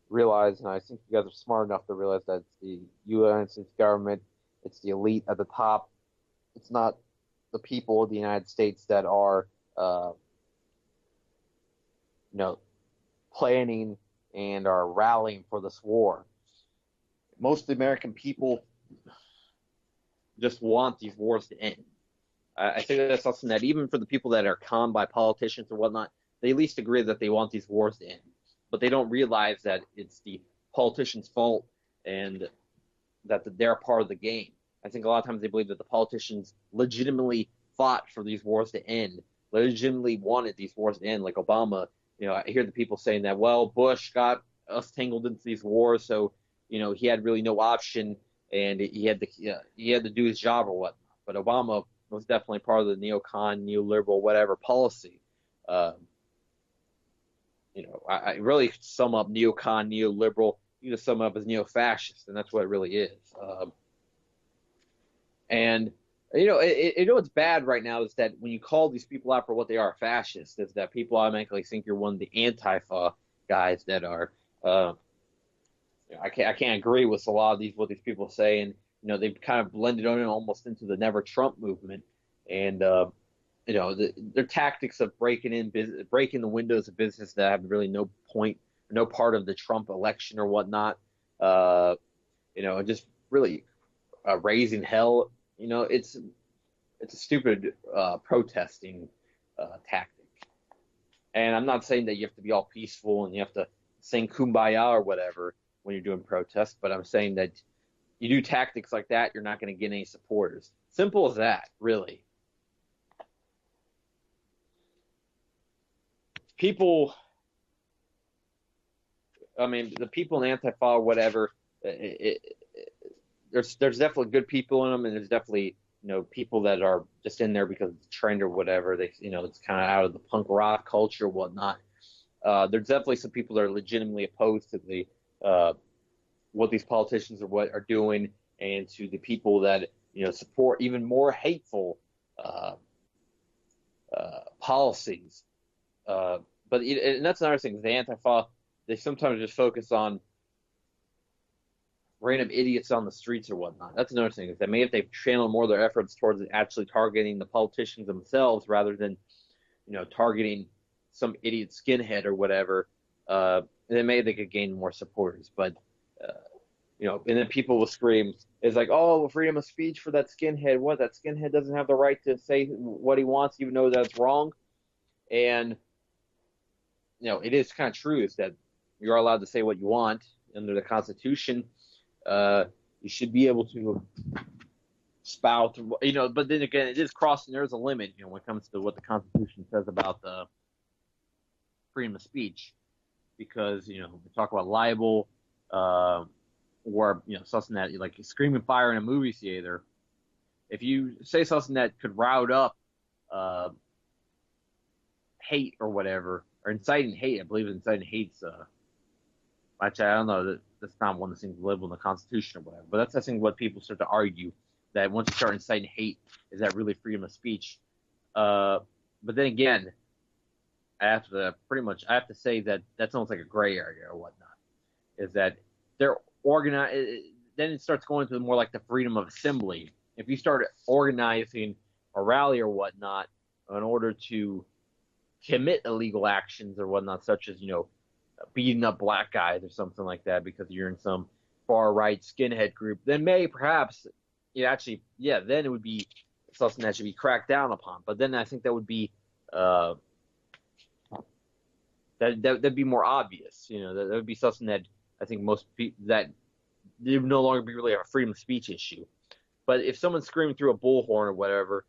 realize, and I think you guys are smart enough to realize that it's the United States government, it's the elite at the top. It's not the people of the United States that are, planning and are rallying for this war. Most of the American people just want these wars to end. I think that's something that even for the people that are conned by politicians or whatnot, they at least agree that they want these wars to end. But they don't realize that it's the politicians' fault and that they're part of the game. I think a lot of times they believe that the politicians legitimately fought for these wars to end, legitimately wanted these wars to end, like Obama. I hear the people saying that, well, Bush got us tangled into these wars, so, he had really no option, and he had to do his job or whatnot. But Obama was definitely part of the neocon, neoliberal, whatever policy. I really sum up neocon, neoliberal, sum up as neo-fascist, and that's what it really is. What's bad right now is that when you call these people out for what they are, fascists, is that people automatically think you're one of the Antifa guys that are. I can't agree with a lot of what these people say, and they've kind of blended on almost into the Never Trump movement, and their tactics of breaking the windows of business that have really no point, no part of the Trump election or whatnot. Just really raising hell. It's a stupid protesting tactic. And I'm not saying that you have to be all peaceful and you have to sing kumbaya or whatever when you're doing protests, but I'm saying that you do tactics like that, you're not going to get any supporters. Simple as that, really. People, the people in Antifa or whatever, there's definitely good people in them, and there's definitely people that are just in there because it's a trend or whatever. They it's kind of out of the punk rock culture, whatnot. There's definitely some people that are legitimately opposed to the what these politicians are doing, and to the people that support even more hateful policies. And that's another thing. The Antifa, they sometimes just focus on random idiots on the streets or whatnot. That's another thing. Is that maybe if they channel more of their efforts towards actually targeting the politicians themselves rather than targeting some idiot skinhead or whatever, then maybe they could gain more supporters. But and then people will scream, it's like, oh, freedom of speech for that skinhead. What? That skinhead doesn't have the right to say what he wants, even though that's wrong. And it is kind of true, is that you're allowed to say what you want under the Constitution. You should be able to spout, but then again, it is crossing. There's a limit, when it comes to what the Constitution says about the freedom of speech, because we talk about libel, or something that, like screaming fire in a movie theater. If you say something that could route up hate or whatever, or inciting hate, I believe inciting hate's actually, I don't know, that's not one of the things labeled in the Constitution or whatever, but that's, I think, what people start to argue, that once you start inciting hate, is that really freedom of speech? But then again, I have to say that that's almost like a gray area or whatnot, is that they're organized. Then it starts going to more like the freedom of assembly. If you start organizing a rally or whatnot in order to commit illegal actions or whatnot, such as beating up black guys or something like that because you're in some far right skinhead group, then perhaps then it would be something that should be cracked down upon. But then I think that would be that'd be more obvious. That would be something that I think most people, that it would no longer be really a freedom of speech issue. But if someone's screaming through a bullhorn or whatever,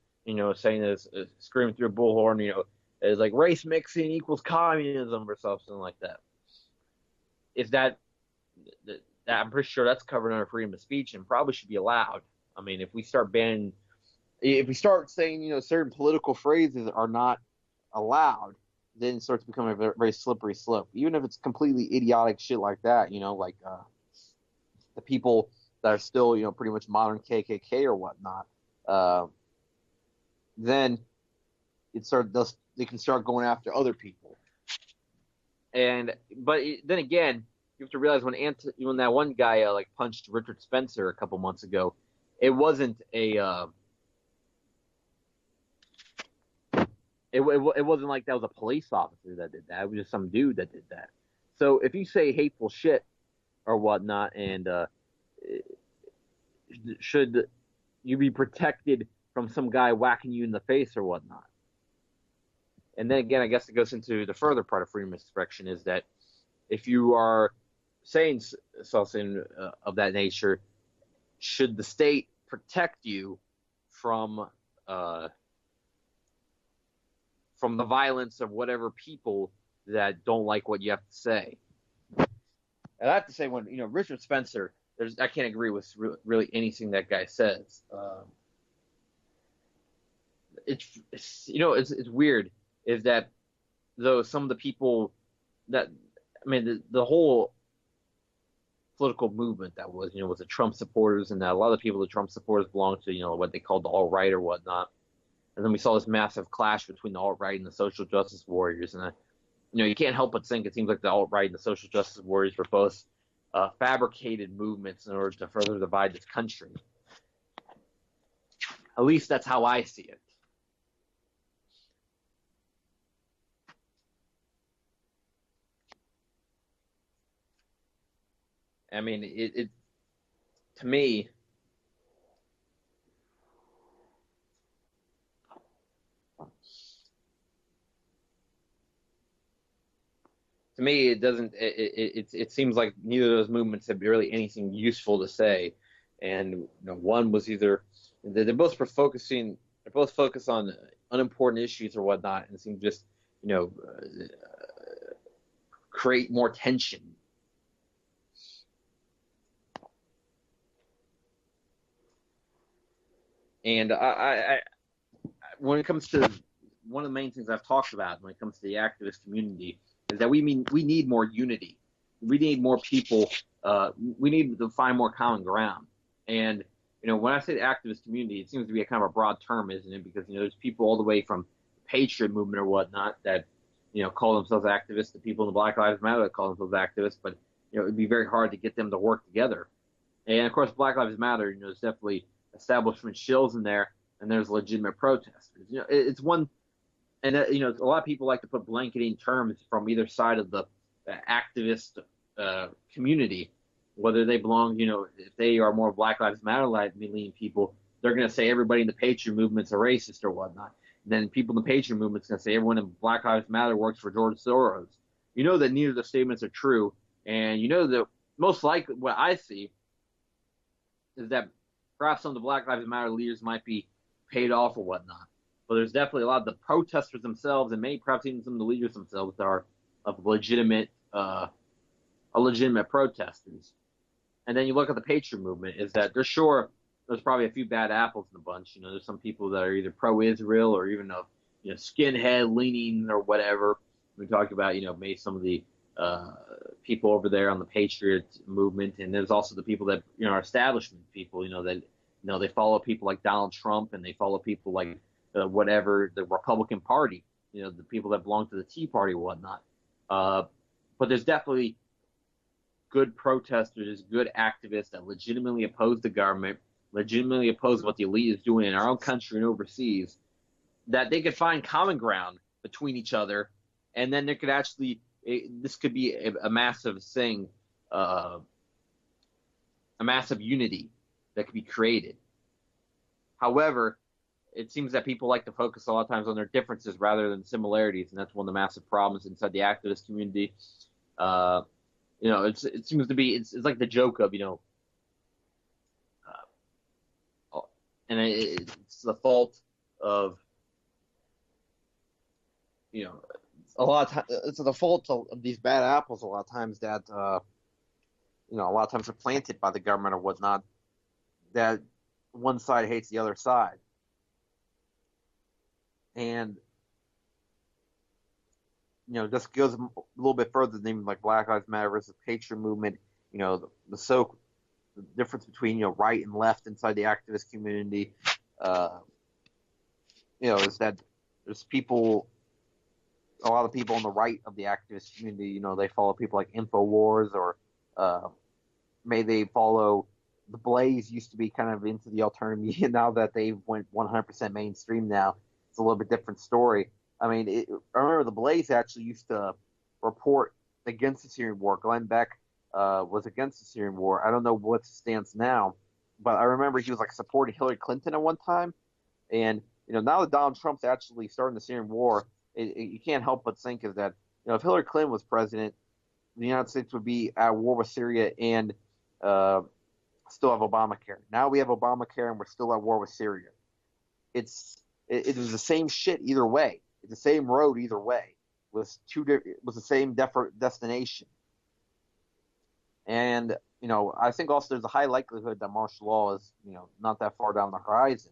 saying this, screaming through a bullhorn, it's like race mixing equals communism or something like that. Is that I'm pretty sure that's covered under freedom of speech and probably should be allowed. If we start saying, certain political phrases are not allowed, then it starts becoming a very, very slippery slope. Even if it's completely idiotic shit like that, like the people that are still, pretty much modern KKK or whatnot, then they can start going after other people. But then again, you have to realize when that one guy punched Richard Spencer a couple months ago, it wasn't it wasn't like that was a police officer that did that. It was just some dude that did that. So if you say hateful shit or whatnot, and should you be protected from some guy whacking you in the face or whatnot? And then again, I guess it goes into the further part of freedom of expression, is that if you are saying something of that nature, should the state protect you from the violence of whatever people that don't like what you have to say? And I have to say, when Richard Spencer, I can't agree with really anything that guy says. It's weird, is that though some of the people that, the whole political movement that was the Trump supporters, and that a lot of the people the Trump supporters belong to what they called the alt-right or whatnot, and then we saw this massive clash between the alt-right and the social justice warriors, and you can't help but think it seems like the alt-right and the social justice warriors were both fabricated movements in order to further divide this country. At least that's how I see it. It to me, to me, it doesn't. It seems like neither of those movements have really anything useful to say. And one was either they're both for focusing. They're both focused on unimportant issues or whatnot, and seem just create more tension. And when it comes to one of the main things I've talked about when it comes to the activist community is that we need more unity. We need more people. We need to find more common ground. And when I say the activist community, it seems to be a kind of a broad term, isn't it? Because there's people all the way from the Patriot movement or whatnot that call themselves activists. The people in the Black Lives Matter that call themselves activists, but it'd be very hard to get them to work together. And of course, Black Lives Matter. There's definitely establishment shills in there, and there's legitimate protesters. It's one, and a lot of people like to put blanketing terms from either side of the activist community, whether they belong, if they are more Black Lives Matter leaning people, they're going to say everybody in the Patriot movement's a racist or whatnot. And then people in the Patriot movement's going to say everyone in Black Lives Matter works for George Soros. That neither of the statements are true, and that most likely what I see is that perhaps some of the Black Lives Matter leaders might be paid off or whatnot. But there's definitely a lot of the protesters themselves, and maybe perhaps even some of the leaders themselves, that are of legitimate protesters. And then you look at the Patriot movement, is that there's probably a few bad apples in the bunch. There's some people that are either pro-Israel or even skinhead leaning or whatever. We talked about, maybe some of the people over there on the Patriot movement, and there's also the people that are establishment people. That they follow people like Donald Trump, and they follow people like the Republican Party. The people that belong to the Tea Party or whatnot. But there's definitely good protesters, good activists that legitimately oppose the government, legitimately oppose what the elite is doing in our own country and overseas. That they could find common ground between each other, and then there could actually. This could be a massive thing, a massive unity that could be created. However, it seems that people like to focus a lot of times on their differences rather than similarities, and that's one of the massive problems inside the activist community. It seems to be it's like the joke of and it's the fault of a lot of times it's the fault of these bad apples. A lot of times that a lot of times they're planted by the government or whatnot. That one side hates the other side, and this goes a little bit further than even like Black Lives Matter versus Patriot movement. The difference between right and left inside the activist community. Is that there's people. A lot of people on the right of the activist community, they follow people like InfoWars or they follow the Blaze. Used to be kind of into the alternative media. Now that they went 100% mainstream now, it's a little bit different story. I remember the Blaze actually used to report against the Syrian war. Glenn Beck was against the Syrian war. I don't know what's his stance now, but I remember he was like supporting Hillary Clinton at one time. And, now that Donald Trump's actually starting the Syrian war, you can't help but think is that if Hillary Clinton was president, the United States would be at war with Syria and still have Obamacare. Now we have Obamacare and we're still at war with Syria. It was the same shit either way. It's the same road either way. It was the same destination. And I think also there's a high likelihood that martial law is not that far down the horizon.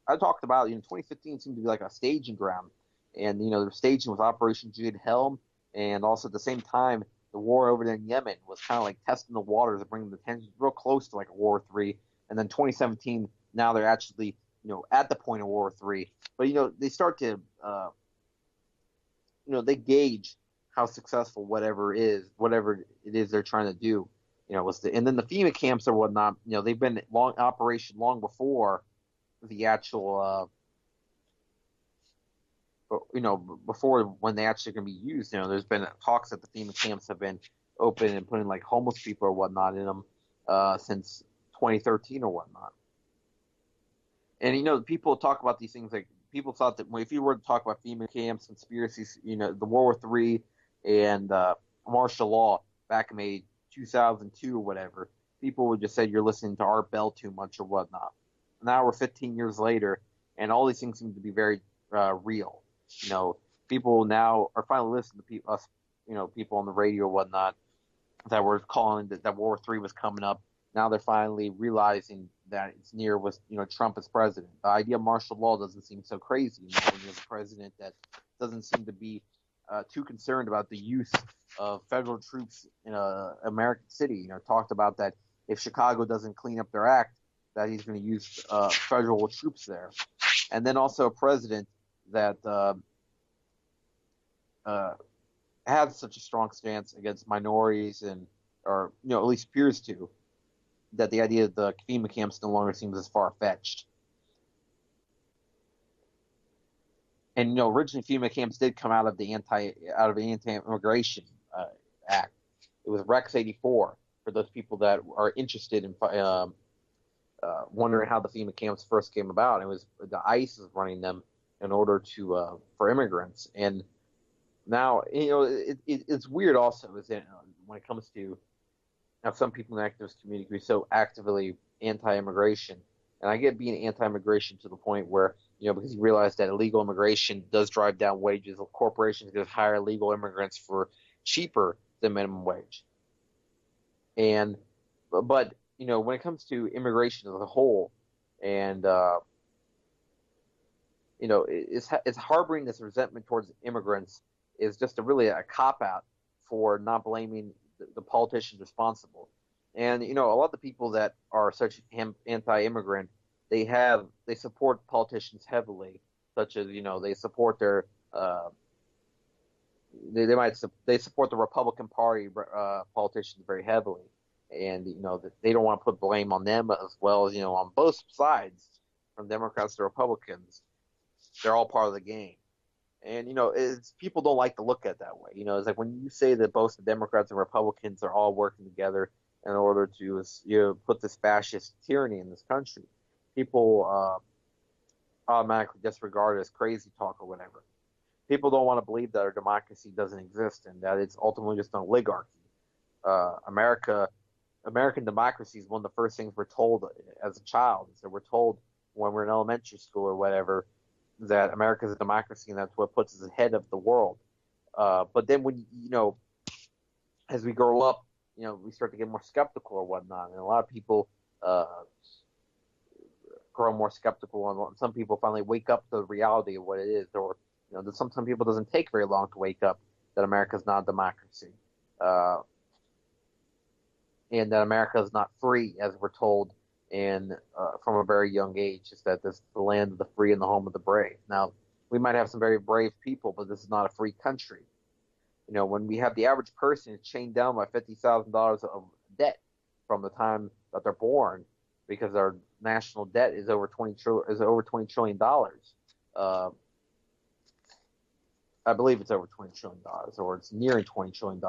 I talked about 2015 seemed to be like a staging ground, and the staging was Operation Jihad Helm, and also at the same time the war over there in Yemen was kind of like testing the waters and bringing the tensions real close to like a War 3. And then 2017, now they're actually at the point of War 3. But they start to they gauge how successful whatever it is they're trying to do. And then the FEMA camps or whatnot. They've been operation long before the actual, before when they actually going to be used. There's been talks that the FEMA camps have been open and putting like homeless people or whatnot in them since 2013 or whatnot. And people talk about these things like people thought that if you were to talk about FEMA camps, conspiracies, the World War III, and martial law back in maybe 2002 or whatever, people would just say you're listening to Art Bell too much or whatnot. Now we're 15 years later, and all these things seem to be very real. People now are finally listening to us, people on the radio or whatnot that were calling that World War III was coming up. Now they're finally realizing that it's near with Trump as president. The idea of martial law doesn't seem so crazy when you have a president that doesn't seem to be too concerned about the use of federal troops in a American city. Talked about that if Chicago doesn't clean up their act, that he's going to use federal troops there. And then also a president that had such a strong stance against minorities or at least appears to, that the idea of the FEMA camps no longer seems as far-fetched. And originally FEMA camps did come out of the anti-immigration act. It was Rex 84 for those people that are interested in wondering how the FEMA camps first came about. It was the ICE is running them in order to for immigrants. And now it's weird also is that when it comes to some people in the activist community who are so actively anti-immigration, and I get being anti-immigration to the point where because you realize that illegal immigration does drive down wages. Corporations just hire illegal immigrants for cheaper than minimum wage. But when it comes to immigration as a whole, and it's harboring this resentment towards immigrants is just really a cop-out for not blaming the politicians responsible. And a lot of the people that are such anti-immigrant, they support politicians heavily, such as they support their they support the Republican Party politicians very heavily, and that they don't want to put blame on them as well as on both sides, from Democrats to Republicans. They're all part of the game. And, it's people don't like to look at it that way. It's like when you say that both the Democrats and Republicans are all working together in order to put this fascist tyranny in this country, people automatically disregard it as crazy talk or whatever. People don't want to believe that our democracy doesn't exist and that it's ultimately just an oligarchy. American democracy is one of the first things we're told as a child. So we're told when we're in elementary school or whatever that America is a democracy, and that's what puts us ahead of the world. But then when as we grow up, we start to get more skeptical or whatnot, and a lot of people grow more skeptical, and some people finally wake up to the reality of what it is. Or that sometimes people doesn't take very long to wake up that America is not a democracy, and that America is not free, as we're told. And from a very young age, is that this is the land of the free and the home of the brave. Now, we might have some very brave people, but this is not a free country. When we have the average person chained down by $50,000 of debt from the time that they're born, because our national debt is over $20 trillion. I believe it's over $20 trillion, or it's nearing $20 trillion.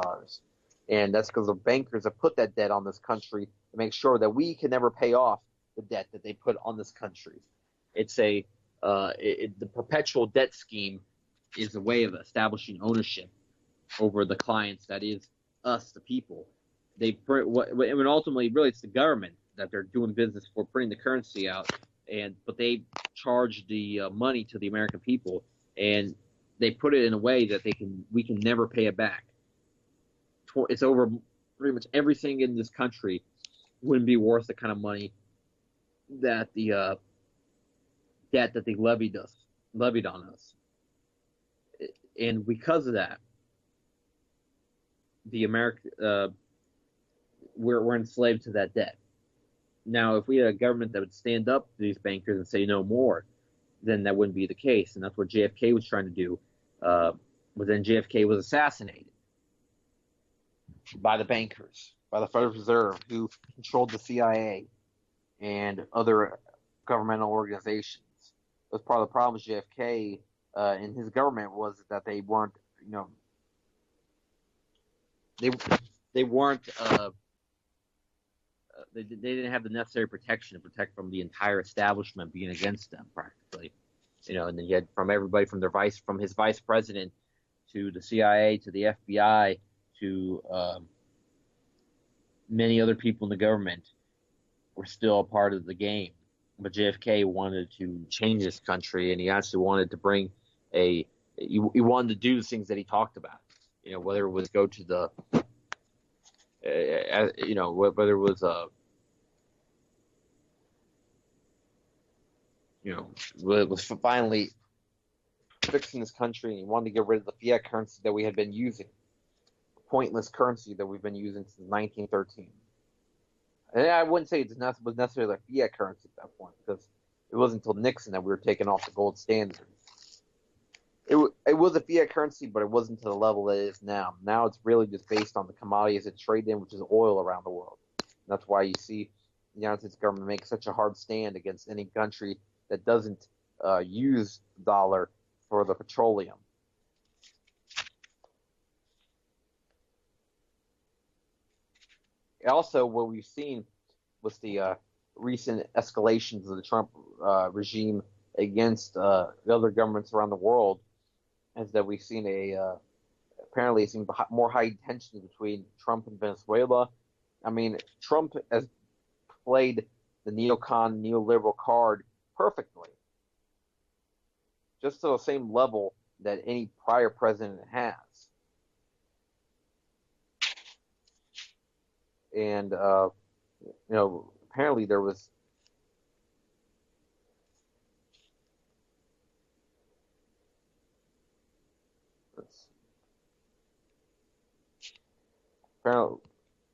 And that's because the bankers have put that debt on this country to make sure that we can never pay off the debt that they put on this country. It's the perpetual debt scheme is a way of establishing ownership over the clients, that is us, the people. Ultimately, really, it's the government that they're doing business for, putting the currency out, but they charge the money to the American people, and they put it in a way that we can never pay it back. It's over pretty much everything in this country wouldn't be worth the kind of money that the debt that they levied on us. And because of that, we're enslaved to that debt. Now, if we had a government that would stand up to these bankers and say no more, then that wouldn't be the case. And that's what JFK was trying to do. But then JFK was assassinated by the bankers, by the Federal Reserve, who controlled the CIA and other governmental organizations. That was part of the problem with JFK and his government, was that they weren't, they weren't, they didn't have the necessary protection to protect from the entire establishment being against them, practically. And then you had from everybody from his vice president to the CIA, to the FBI, to many other people in the government were still a part of the game. But JFK wanted to change this country, and he actually wanted to bring he wanted to do the things that he talked about. Whether it was go to the, whether it was it was finally fixing this country, and he wanted to get rid of the fiat currency that we had been using, pointless currency that we've been using since 1913. And I wouldn't say it was necessarily a fiat currency at that point, because it wasn't until Nixon that we were taking off the gold standard. It was a fiat currency, but it wasn't to the level that it is now. Now it's really just based on the commodities it trades in, which is oil around the world. And that's why you see the United States government make such a hard stand against any country that doesn't use the dollar for the petroleum. Also, what we've seen with the recent escalations of the Trump regime against the other governments around the world is that we've seen apparently seen more high tensions between Trump and Venezuela. I mean, Trump has played the neoliberal card perfectly, just to the same level that any prior president has. And apparently there was apparently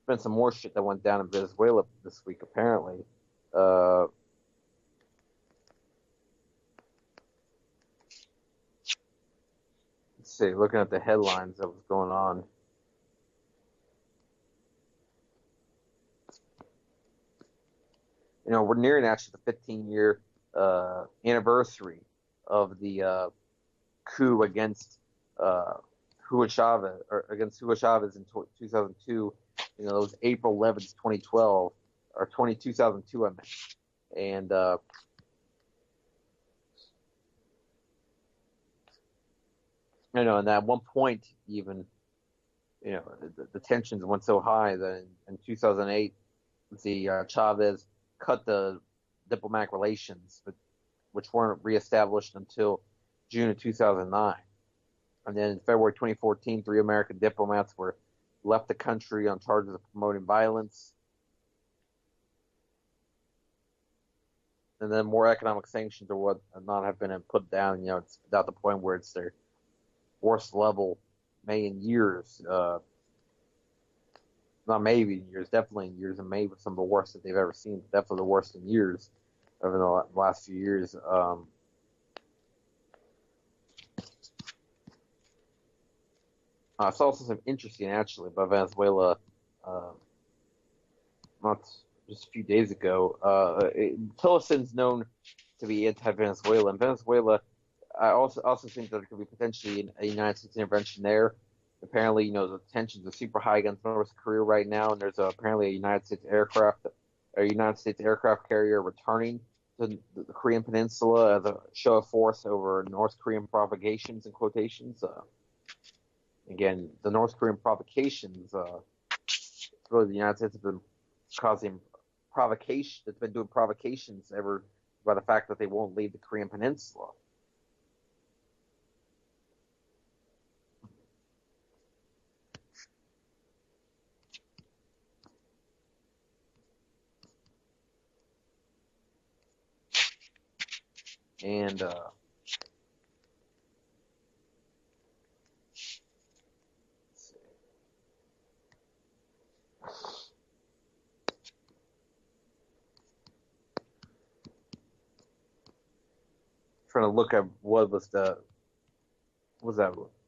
been some more shit that went down in Venezuela this week. Apparently, let's see. Looking at the headlines that was going on. We're nearing actually the 15-year anniversary of the coup against Hugo Chavez in 2002. It was April 11th, 2012, or 2002, I meant. And and at one point, even, the tensions went so high that in 2008, the Chavez cut the diplomatic relations, which weren't reestablished until June of 2009. And then in February 2014, 3 American diplomats were left the country on charges of promoting violence. And then more economic sanctions or whatnot have been put down. It's at the point where it's their worst level, in years. Not maybe in years, definitely in years, and maybe some of the worst that they've ever seen. Definitely the worst in years over the last few years. I saw some interesting, actually, about Venezuela not just a few days ago. Tillerson's known to be anti-Venezuela. In Venezuela, I also think that there could be potentially a United States intervention there. Apparently, the tensions are super high against North Korea right now, and there's apparently a United States aircraft carrier returning to the Korean Peninsula as a show of force over North Korean provocations, in quotations. Again, the North Korean provocations, really the United States has been causing provocation. It's been doing provocations ever by the fact that they won't leave the Korean Peninsula. And trying to look at what was that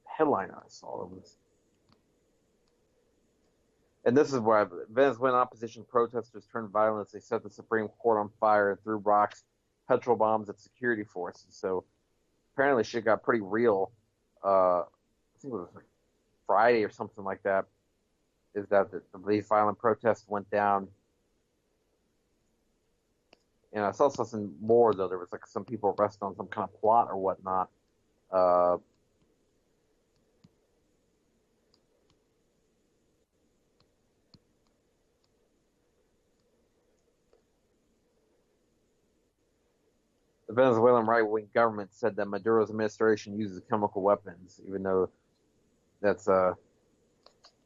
headline I saw. And this is where Venezuelan opposition protesters turned violent as they set the Supreme Court on fire and threw rocks, petrol bombs at security forces. So apparently shit got pretty real. I think it was like Friday or something like that. Is that these violent protests went down. And I saw something more, though. There was like some people arrested on some kind of plot or whatnot. The Venezuelan right-wing government said that Maduro's administration uses chemical weapons, that's uh,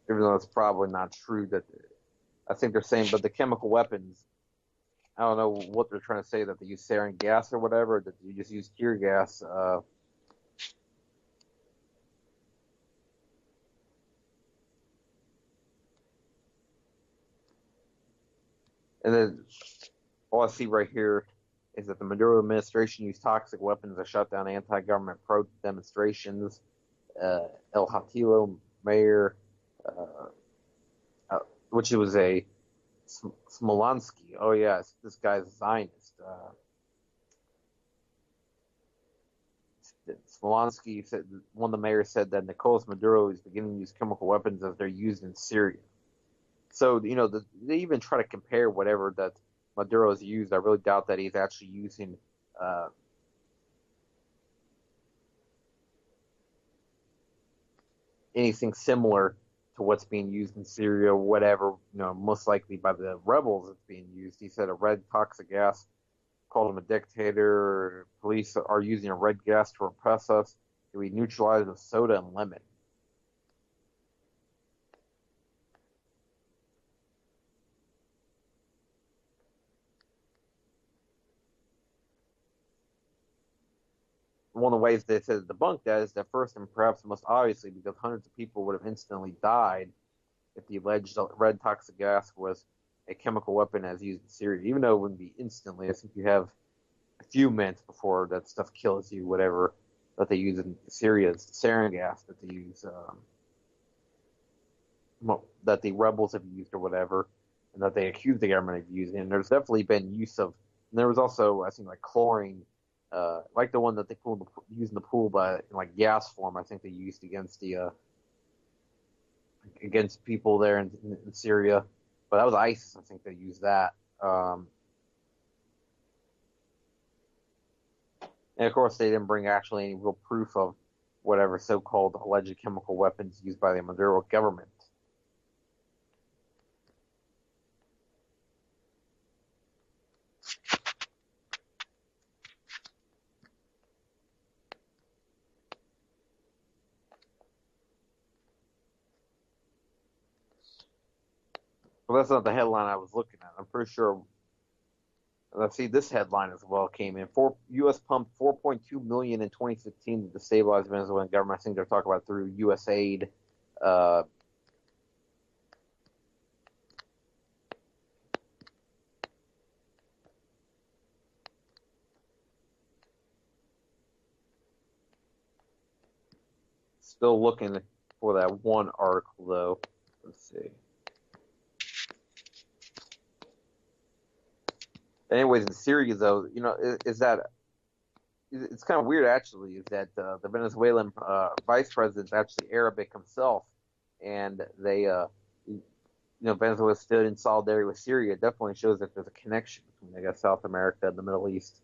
even though it's probably not true. That I think they're saying, but the chemical weapons, I don't know what they're trying to say, that they use sarin gas or whatever, that you just use tear gas. And then all I see right here is that the Maduro administration used toxic weapons to shut down anti-government pro-demonstrations. El Hatilo mayor, uh, which was a Smolansky. Oh yeah, this guy's a Zionist. Smolansky said, one of the mayors said that Nicolas Maduro is beginning to use chemical weapons as they're used in Syria. So they even try to compare whatever that Maduro has used. I really doubt that he's actually using anything similar to what's being used in Syria or whatever. Most likely by the rebels it's being used. He said a red toxic gas, called him a dictator. Police are using a red gas to repress us. We neutralize with soda and lemon. One of the ways they said to debunk that is that first and perhaps most obviously because hundreds of people would have instantly died if the alleged red toxic gas was a chemical weapon as used in Syria. Even though it wouldn't be instantly, I think you have a few minutes before that stuff kills you, whatever that they use in Syria is sarin gas that they use, that the rebels have used or whatever, and that they accuse the government of using. And there's definitely been use of, and there was also, I think, like chlorine, like the one that they used in the pool, but in like gas form. I think they used against people there in Syria, but that was ISIS. I think they used that. And of course, they didn't bring actually any real proof of whatever so-called alleged chemical weapons used by the Maduro government. Well, that's not the headline I was looking at. I'm pretty sure. Let's see, this headline as well came in. U.S. pumped 4.2 million in 2015 to destabilize the Venezuelan government. I think they're talking about through U.S. aid. Still looking for that one article though. Let's see. Anyways, in Syria, though, is that it's kind of weird actually. Is that the Venezuelan vice president is actually Arabic himself, and they, Venezuela stood in solidarity with Syria. It definitely shows that there's a connection between, I guess, South America and the Middle East.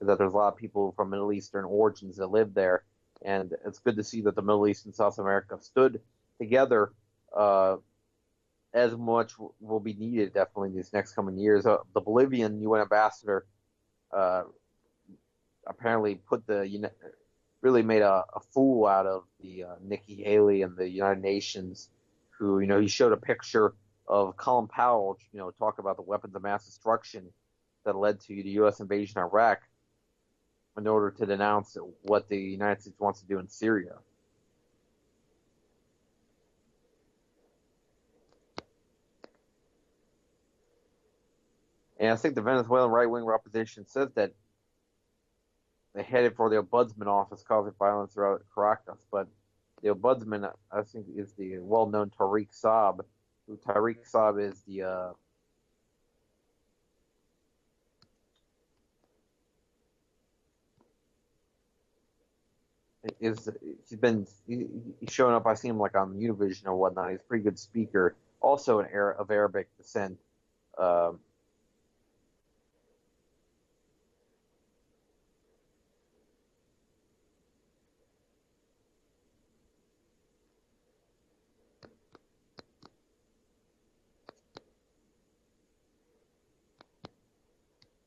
Is that there's a lot of people from Middle Eastern origins that live there, and it's good to see that the Middle East and South America stood together. As much will be needed definitely in these next coming years. The Bolivian UN ambassador apparently really made a fool out of the Nikki Haley and the United Nations, who he showed a picture of Colin Powell, talk about the weapons of mass destruction that led to the U.S. invasion of Iraq, in order to denounce what the United States wants to do in Syria. And I think the Venezuelan right-wing opposition says that they headed for the ombudsman office causing violence throughout Caracas. But the ombudsman, I think, is the well-known Tariq Saab. Tariq Saab is he's showing up. I see him like on Univision or whatnot. He's a pretty good speaker, also of Arabic descent.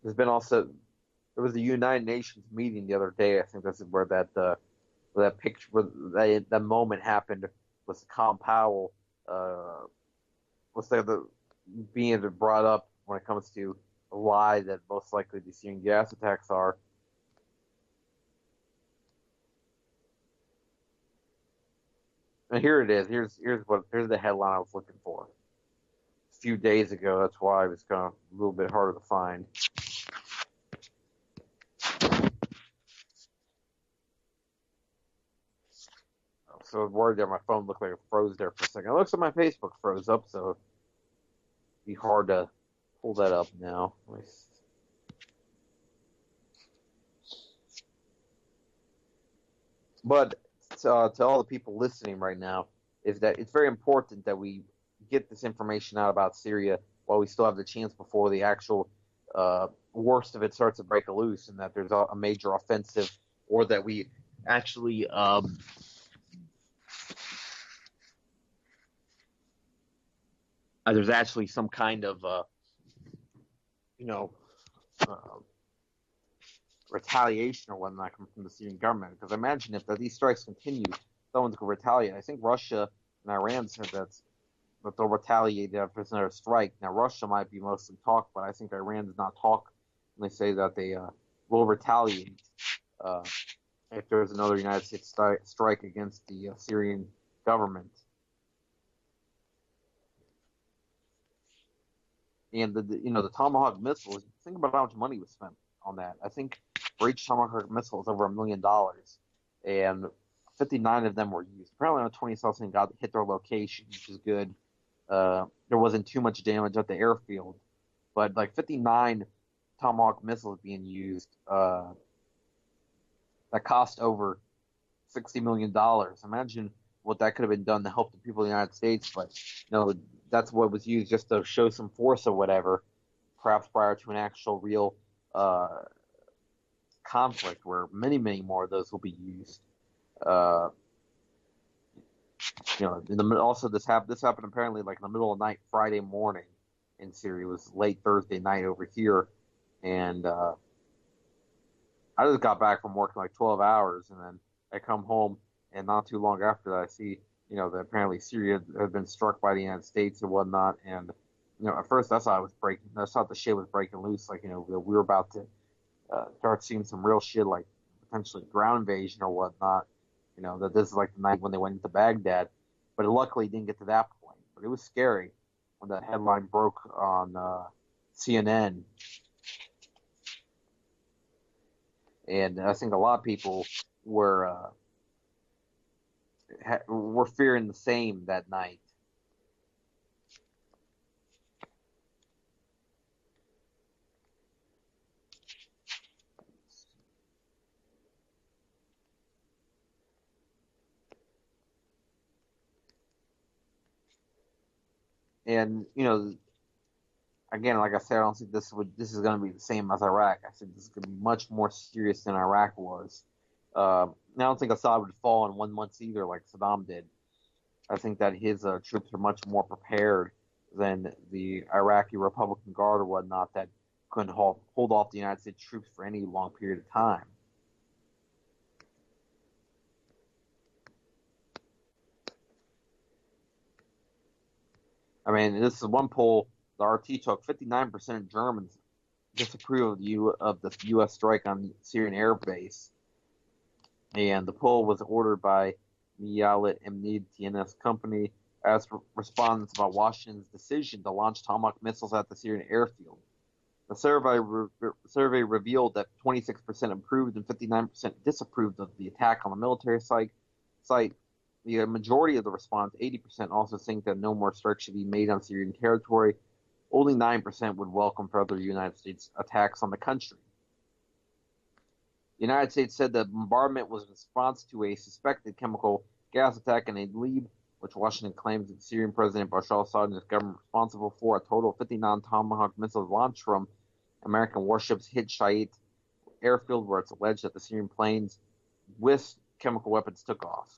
There's been also there was a United Nations meeting the other day. I think this is where that picture, where that moment happened. Was Colin Powell was the being brought up when it comes to a lie that most likely the Syrian gas attacks are. And here it is. Here's the headline I was looking for a few days ago. That's why it was kind of a little bit harder to find. So I was worried that my phone looked like it froze there for a second. It looks like my Facebook froze up, so it'd be hard to pull that up now. But to all the people listening right now, is that it's very important that we get this information out about Syria while we still have the chance before the actual worst of it starts to break loose, and that there's a major offensive, or that we actually there's actually some kind of retaliation or whatnot coming from the Syrian government. Because I imagine if these strikes continue, someone's going to retaliate. I think Russia and Iran said that they'll retaliate if there's another strike. Now, Russia might be mostly talk, but I think Iran does not talk when they say that they will retaliate if there's another United States strike against the Syrian government. And the Tomahawk missiles, think about how much money was spent on that. I think for each Tomahawk missile is over $1 million, and 59 of them were used. Apparently, only 20 something got hit their location, which is good. There wasn't too much damage at the airfield, but like 59 Tomahawk missiles being used that cost over $60 million. Imagine what that could have been done to help the people of the United States, but that's what was used just to show some force or whatever, perhaps prior to an actual real conflict where many, many more of those will be used. Also this happened apparently like in the middle of the night, Friday morning in Syria. It was late Thursday night over here, and I just got back from working like 12 hours, and then I come home, and not too long after that, I see that apparently Syria had been struck by the United States and whatnot. And at first I thought the shit was breaking loose, like we were about to start seeing some real shit, like potentially ground invasion or whatnot. That this is like the night when they went into Baghdad, but it luckily didn't get to that point. But it was scary when that headline broke on CNN, and I think a lot of people were fearing the same that night. And again, like I said, I don't think this is going to be the same as Iraq. I think this is going to be much more serious than Iraq was. I don't think Assad would fall in 1 month either, like Saddam did. I think that his troops are much more prepared than the Iraqi Republican Guard or whatnot that couldn't hold off the United States troops for any long period of time. I mean, this is one poll the RT took. 59% of Germans disapprove of the U.S. strike on the Syrian air base. And the poll was ordered by Mialet Emnid TNS company as respondents about Washington's decision to launch Tomahawk missiles at the Syrian airfield. The survey revealed that 26% approved and 59% disapproved of the attack on the military site. The majority of the respondents, 80%, also think that no more strikes should be made on Syrian territory. Only 9% would welcome further United States attacks on the country. The United States said the bombardment was in response to a suspected chemical gas attack in Idlib, which Washington claims that Syrian President Bashar al-Assad and his government were responsible for. A total of 59 Tomahawk missiles launched from American warships hit Shait airfield, where it's alleged that the Syrian planes with chemical weapons took off.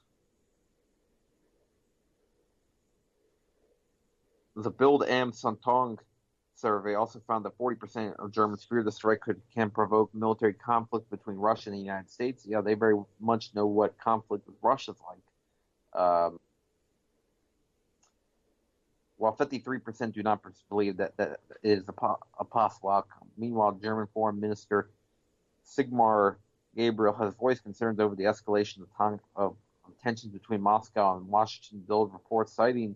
The Bild Am Santong survey also found that 40% of Germans fear the strike can provoke military conflict between Russia and the United States. Yeah, they very much know what conflict with Russia's like. While 53% do not believe that it is a possible outcome. Meanwhile, German Foreign Minister Sigmar Gabriel has voiced concerns over the escalation of tensions between Moscow and Washington. Build reports citing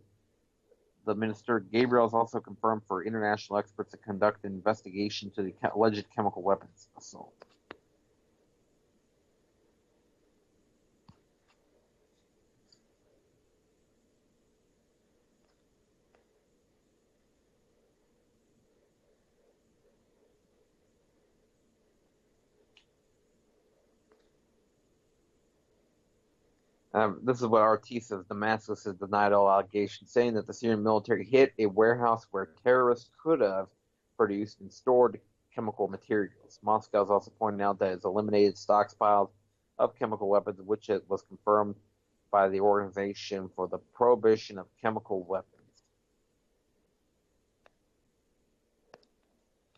the minister. Gabriel has also confirmed for international experts to conduct an investigation to the alleged chemical weapons assault. This is what RT says. Damascus has denied all allegations, saying that the Syrian military hit a warehouse where terrorists could have produced and stored chemical materials. Moscow has also pointed out that it's eliminated stockpiles of chemical weapons, which it was confirmed by the Organization for the Prohibition of Chemical Weapons.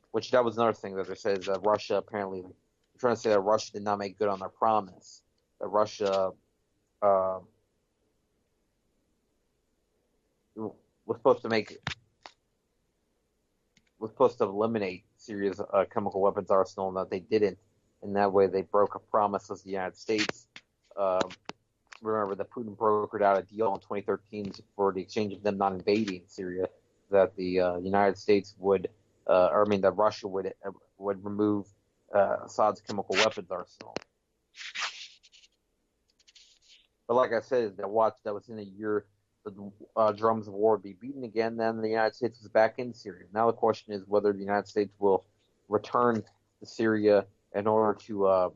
Which that was another thing that they said is that Russia apparently, they're trying to say that Russia did not make good on their promise. That Russia was supposed to eliminate Syria's chemical weapons arsenal, and that they didn't. And that way, they broke a promise as the United States. Remember that Putin brokered out a deal in 2013 for the exchange of them not invading Syria, that the United States that Russia would remove Assad's chemical weapons arsenal. But like I said, that was in a year the drums of war would be beaten again. Then the United States was back in Syria. Now the question is whether the United States will return to Syria in order to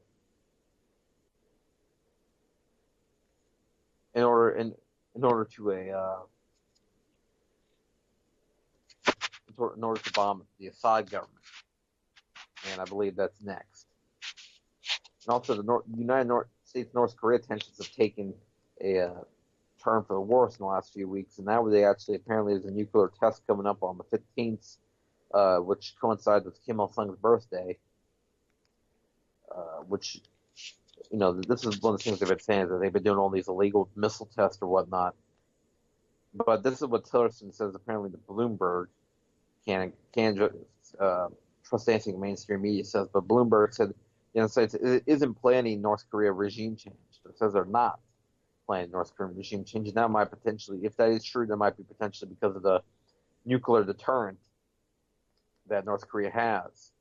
bomb the Assad government, and I believe that's next. And also, the United States North Korea tensions have taken a turn for the worse in the last few weeks, and now apparently there's a nuclear test coming up on the 15th, which coincides with Kim Il Sung's birthday. Which, this is one of the things they've been saying, that they've been doing all these illegal missile tests or whatnot. But this is what Tillerson says apparently to Bloomberg. Can't trust anything mainstream media says, but Bloomberg said the United States isn't planning North Korea regime change. It says they're not planning North Korean regime change. And that might potentially, if that is true, that might be potentially because of the nuclear deterrent that North Korea has.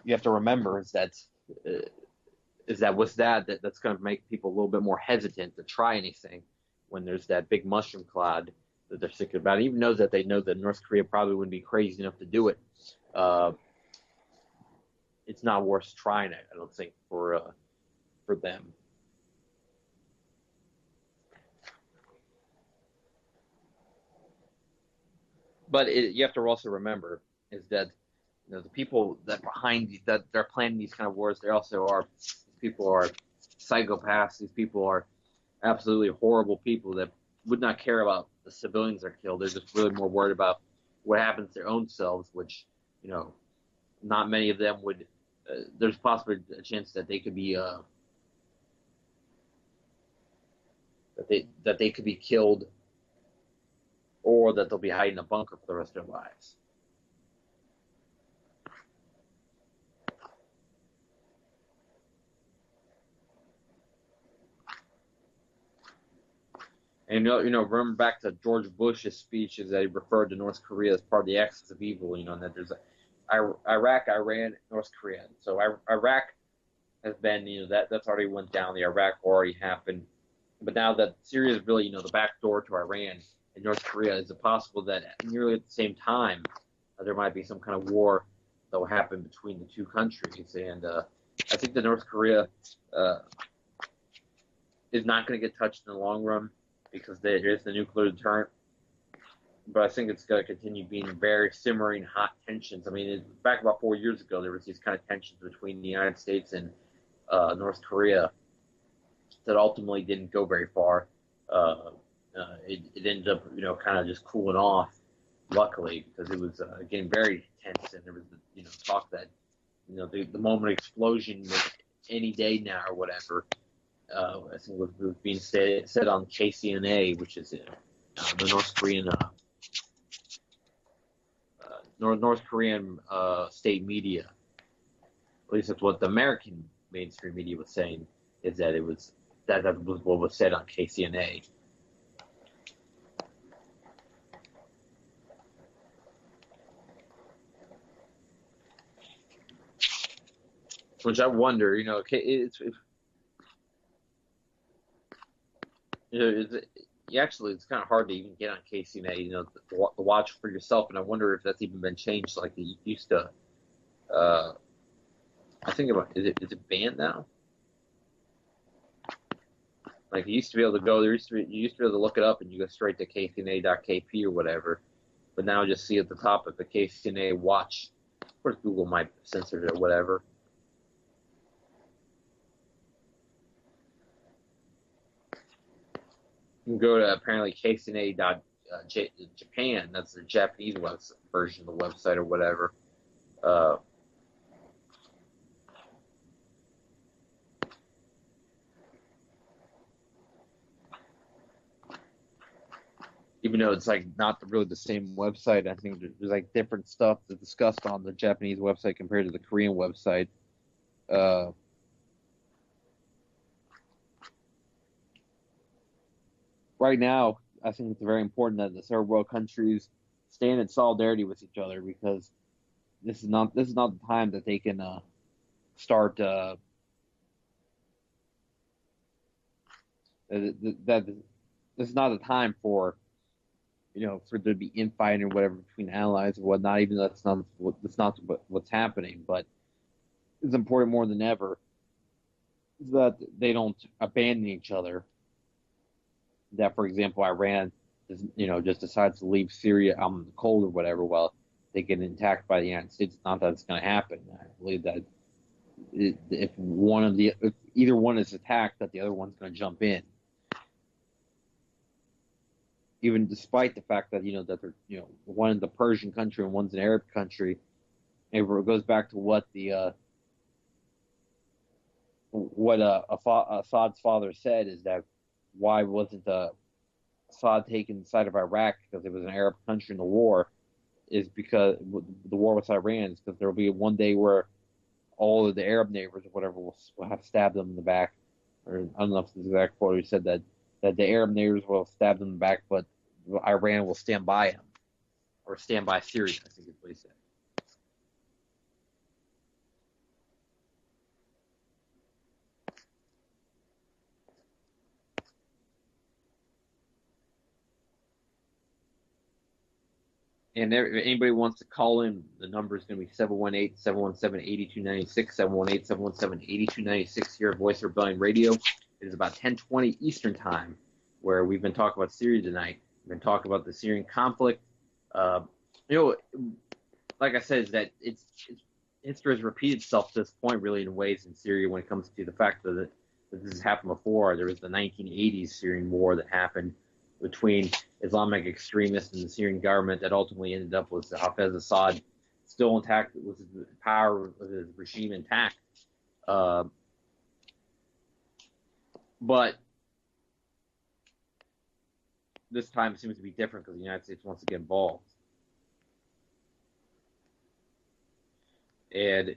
You have to remember is that with that's going to make people a little bit more hesitant to try anything when there's that big mushroom cloud that they're thinking about. Even though that they know that North Korea probably wouldn't be crazy enough to do it, it's not worth trying it, I don't think, for them. But you have to also remember is that the people that they're planning these kind of wars, these people are psychopaths. These people are absolutely horrible people that would not care about the civilians that are killed. They're just really more worried about what happens to their own selves, which, not many of them would. There's possibly a chance that they could be that they could be killed, or that they'll be hiding in a bunker for the rest of their lives. And remember back to George Bush's speeches that he referred to North Korea as part of the axis of evil. And that there's Iraq, Iran, North Korea. So Iraq has been, that's already went down. The Iraq war already happened. But now that Syria is really, the back door to Iran and North Korea, is it possible that nearly at the same time there might be some kind of war that will happen between the two countries? And I think that North Korea is not going to get touched in the long run, because there is the nuclear deterrent. But I think it's going to continue being very simmering hot tensions. I mean, back about 4 years ago, there was these kind of tensions between the United States and North Korea. that ultimately didn't go very far. It ended up, kind of just cooling off, luckily, because it was getting very tense, and there was, talk that, the moment of explosion any day now or whatever. I think it was being said on KCNA, which is the North Korean North Korean state media. At least that's what the American mainstream media was saying. Is that it was that was what was said on KCNA. Which I wonder, it's it's kind of hard to even get on KCNA, to watch for yourself, and I wonder if that's even been changed like it used to. I think about is it banned now? Like you used to be able to go, you used to be able to look it up and you go straight to kcna.kp or whatever, but now just see at the top of the KCNA watch. Of course, Google might censor it or whatever. You can go to apparently KCNA.Japan. That's the Japanese version of the website or whatever. Even though it's like not really the same website, I think there's like different stuff that's discussed on the Japanese website compared to the Korean website. Right now, I think it's very important that the third world countries stand in solidarity with each other, because this is not the time that they can start that this is not the time for for there to be infighting or whatever between allies and whatnot. Even though that's not what's happening, but it's important more than ever that they don't abandon each other. That, for example, Iran, just decides to leave Syria out in the cold or whatever, while they get attacked by the United States. Not that it's going to happen. I believe that if either one is attacked, that the other one's going to jump in. Even despite the fact that that they're one is a Persian country and one's an Arab country, it goes back to what Assad's father said, is that why wasn't Assad taking the side of Iraq because it was an Arab country in the war, is because the war with Iran is because there will be one day where all of the Arab neighbors or whatever will have stabbed them in the back, or I don't know if it's the exact quote. He said that the Arab neighbors will stab them in the back, but Iran will stand by him, or stand by Syria, I think is what he said. And if anybody wants to call in, the number is going to be 718-717-8296, 718-717-8296 here at Voice of Rebellion Radio. It is about 10:20 Eastern Time, where we've been talking about Syria tonight. We've been talking about the Syrian conflict. Like I said, is that history has repeated itself to this point, really, in ways in Syria when it comes to the fact that this has happened before. There was the 1980s Syrian war that happened between Islamic extremists and the Syrian government that ultimately ended up with Hafez Assad still intact, with his power, with his regime intact. But this time seems to be different because the United States wants to get involved. And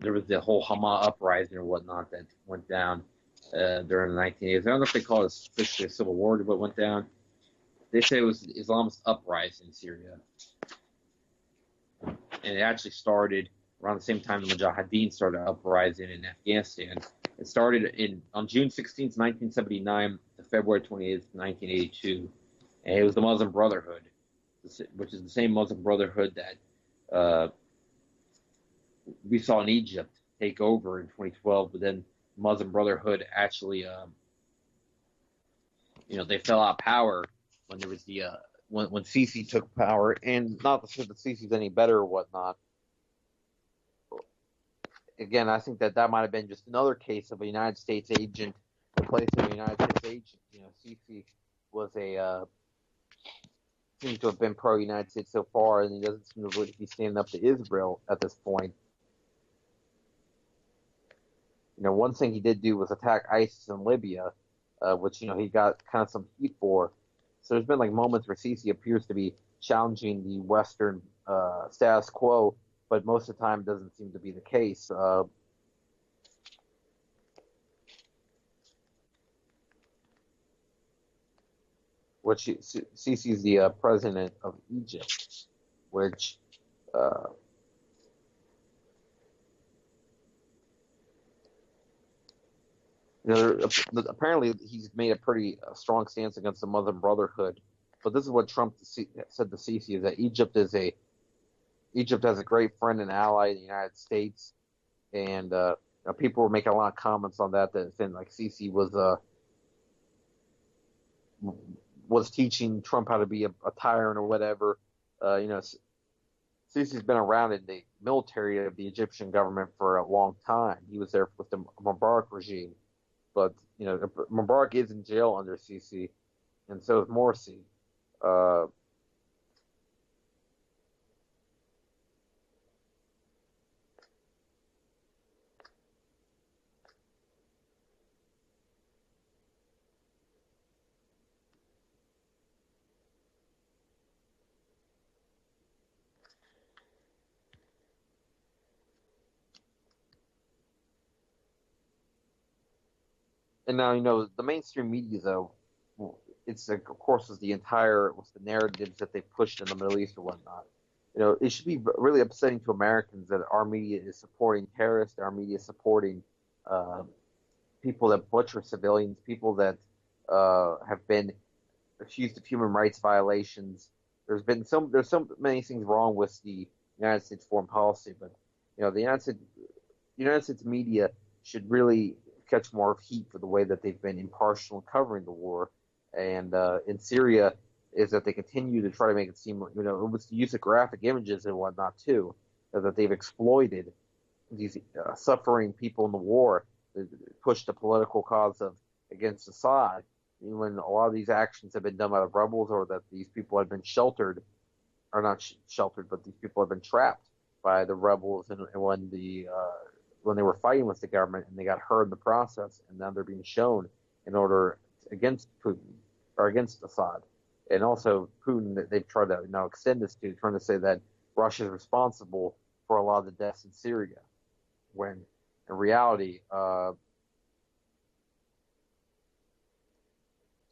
there was the whole Hama uprising or whatnot that went down during the 1980s. I don't know if they call it officially a civil war, but went down. They say it was the Islamist uprising in Syria. And it actually started around the same time the Mujahideen started uprising in Afghanistan. It started on June 16th, 1979 to February 28th, 1982. And it was the Muslim Brotherhood, which is the same Muslim Brotherhood that we saw in Egypt take over in 2012, but then Muslim Brotherhood actually, they fell out of power when there was the when Sisi took power, and not to say that Sisi's any better or whatnot. Again, I think that might have been just another case of a United States agent place of a United States agent. Sisi was seems to have been pro-United States so far, and he doesn't seem to really be standing up to Israel at this point. One thing he did do was attack ISIS in Libya, which he got kind of some heat for. So there's been like moments where Sisi appears to be challenging the Western status quo, but most of the time it doesn't seem to be the case. Sisi is the president of Egypt, which apparently he's made a pretty strong stance against the Muslim Brotherhood. But this is what Trump said to Sisi, is that Egypt has a great friend and ally in the United States, and people were making a lot of comments on that saying like Sisi was teaching Trump how to be a tyrant or whatever. Sisi's been around in the military of the Egyptian government for a long time. He was there with the Mubarak regime. But, Mubarak is in jail under Sisi, and so is Morsi. And now, the mainstream media, though, it's of course was the narratives that they pushed in the Middle East or whatnot. It should be really upsetting to Americans that our media is supporting terrorists, our media is supporting people that butcher civilians, people that have been accused of human rights violations. There's so many things wrong with the United States foreign policy, but the United States media should really catch more heat for the way that they've been impartial in covering the war. And in Syria, is that they continue to try to make it seem like, it was the use of graphic images and whatnot too, that they've exploited these suffering people in the war, pushed the political cause against Assad, when a lot of these actions have been done by the rebels, or that these people have been sheltered, or not sheltered, but these people have been trapped by the rebels, and when they were fighting with the government and they got hurt in the process, and now they're being shown in order against Putin or against Assad. And also Putin, they've tried to now extend this to, trying to say that Russia is responsible for a lot of the deaths in Syria, when in reality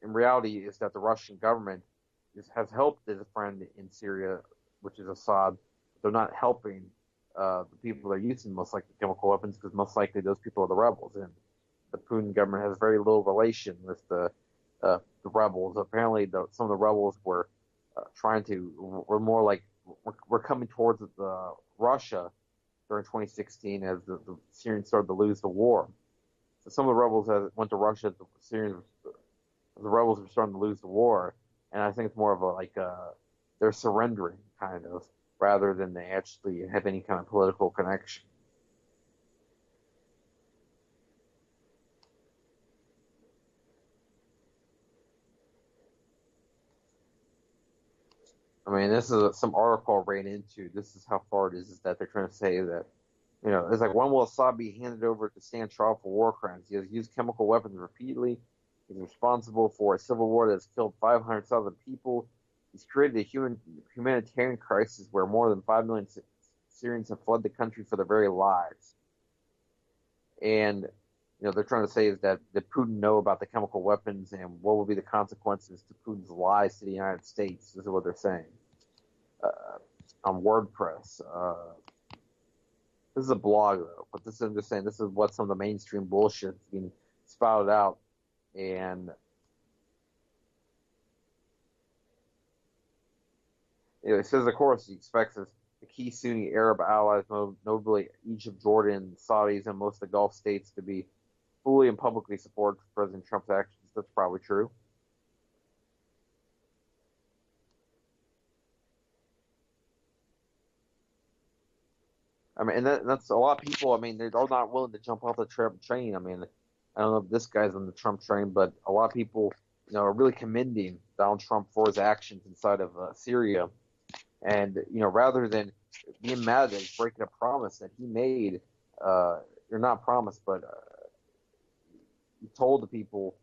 is that the Russian government has helped his friend in Syria, which is Assad. They're not helping the people that are using most likely chemical weapons, because most likely those people are the rebels, and the Putin government has very little relation with the rebels. Apparently, some of the rebels were more like we're coming towards Russia during 2016 as the Syrians started to lose the war. So some of the rebels went to Russia. The rebels were starting to lose the war, and I think it's more of they're surrendering kind of, rather than they actually have any kind of political connection. I mean, this is some article I ran into. This is how far it is that they're trying to say that, it's like, when will Assad be handed over to stand trial for war crimes? He has used chemical weapons repeatedly. He's responsible for a civil war that has killed 500,000 people. He's created a humanitarian crisis where more than 5 million Syrians have fled the country for their very lives. And, they're trying to say is that Putin know about the chemical weapons, and what will be the consequences to Putin's lies to the United States. This is what they're saying on WordPress. This is a blog, though, but I'm just saying this is what some of the mainstream bullshit is being spouted out. And it says, of course, he expects the key Sunni Arab allies, notably Egypt, Jordan, Saudis, and most of the Gulf states, to be fully and publicly support President Trump's actions. That's probably true. I mean, and that's a lot of people. I mean, they're all not willing to jump off the train. I mean, I don't know if this guy's on the Trump train, but a lot of people, are really commending Donald Trump for his actions inside of Syria, and rather than being mad that he's breaking a promise that he made, or not promise, but he told the people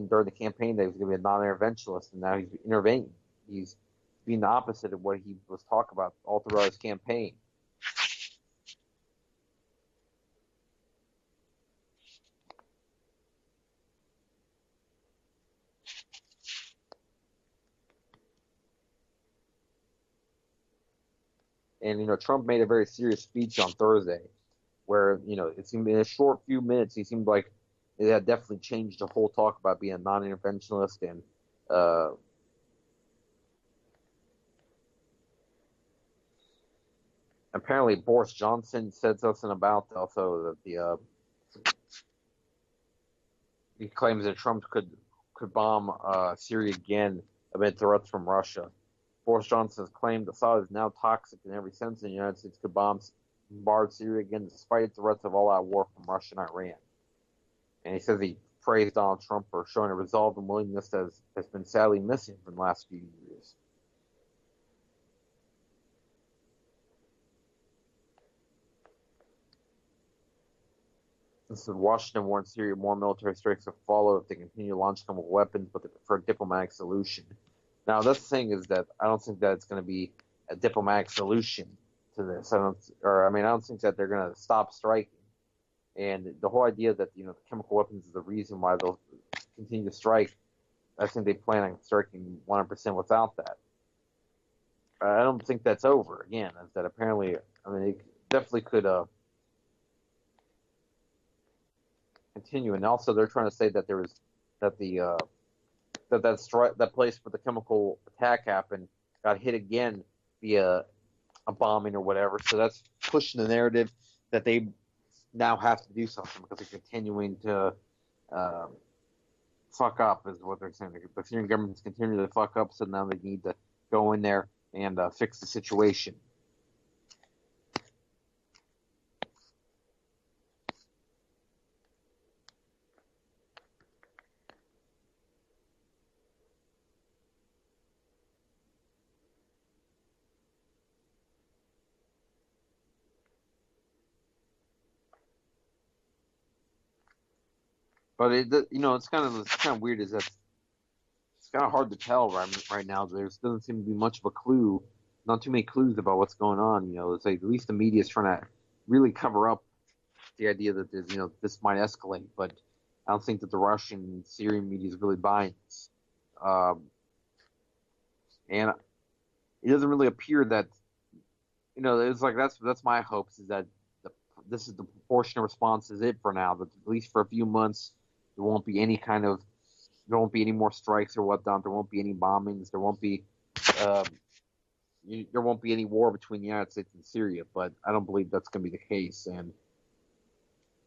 during the campaign that he was going to be a non-interventionist, and now he's intervening. He's being the opposite of what he was talking about all throughout his campaign. And Trump made a very serious speech on Thursday, where it seemed in a short few minutes he seemed like it had definitely changed the whole talk about being a non-interventionist, and apparently Boris Johnson said something about also that he claims that Trump could bomb Syria again amid threats from Russia. Boris Johnson has claimed Assad is now toxic in every sense, and the United States could bombard Syria again despite threats of all-out war from Russia and Iran. And he says he praised Donald Trump for showing a resolve and willingness that has been sadly missing from the last few years. This is Washington warned Syria more military strikes will follow if they continue launching chemical weapons, but they prefer a diplomatic solution. Now, that's the thing is that I don't think that it's going to be a diplomatic solution to this. I don't think that they're going to stop striking. And the whole idea that the chemical weapons is the reason why they'll continue to strike, I think they plan on striking 100% without that. I don't think that's over. Again, is that apparently, it definitely could continue. And also, they're trying to say that that place where the chemical attack happened got hit again via a bombing or whatever. So that's pushing the narrative that they now have to do something because they're continuing to fuck up, is what they're saying. The Syrian government's continuing to fuck up, so now they need to go in there and fix the situation. But it's kind of weird. Is that it's kind of hard to tell right now. There doesn't seem to be much of a clue, not too many clues about what's going on. It's like at least the media is trying to really cover up the idea that there's, this might escalate. But I don't think that the Russian Syrian media is really buying this. And it doesn't really appear that it's like that's my hopes is that this is the proportionate response is it for now. That at least for a few months. There won't be any more strikes or whatnot. There won't be any bombings. There won't be any war between the United States and Syria. But I don't believe that's going to be the case. And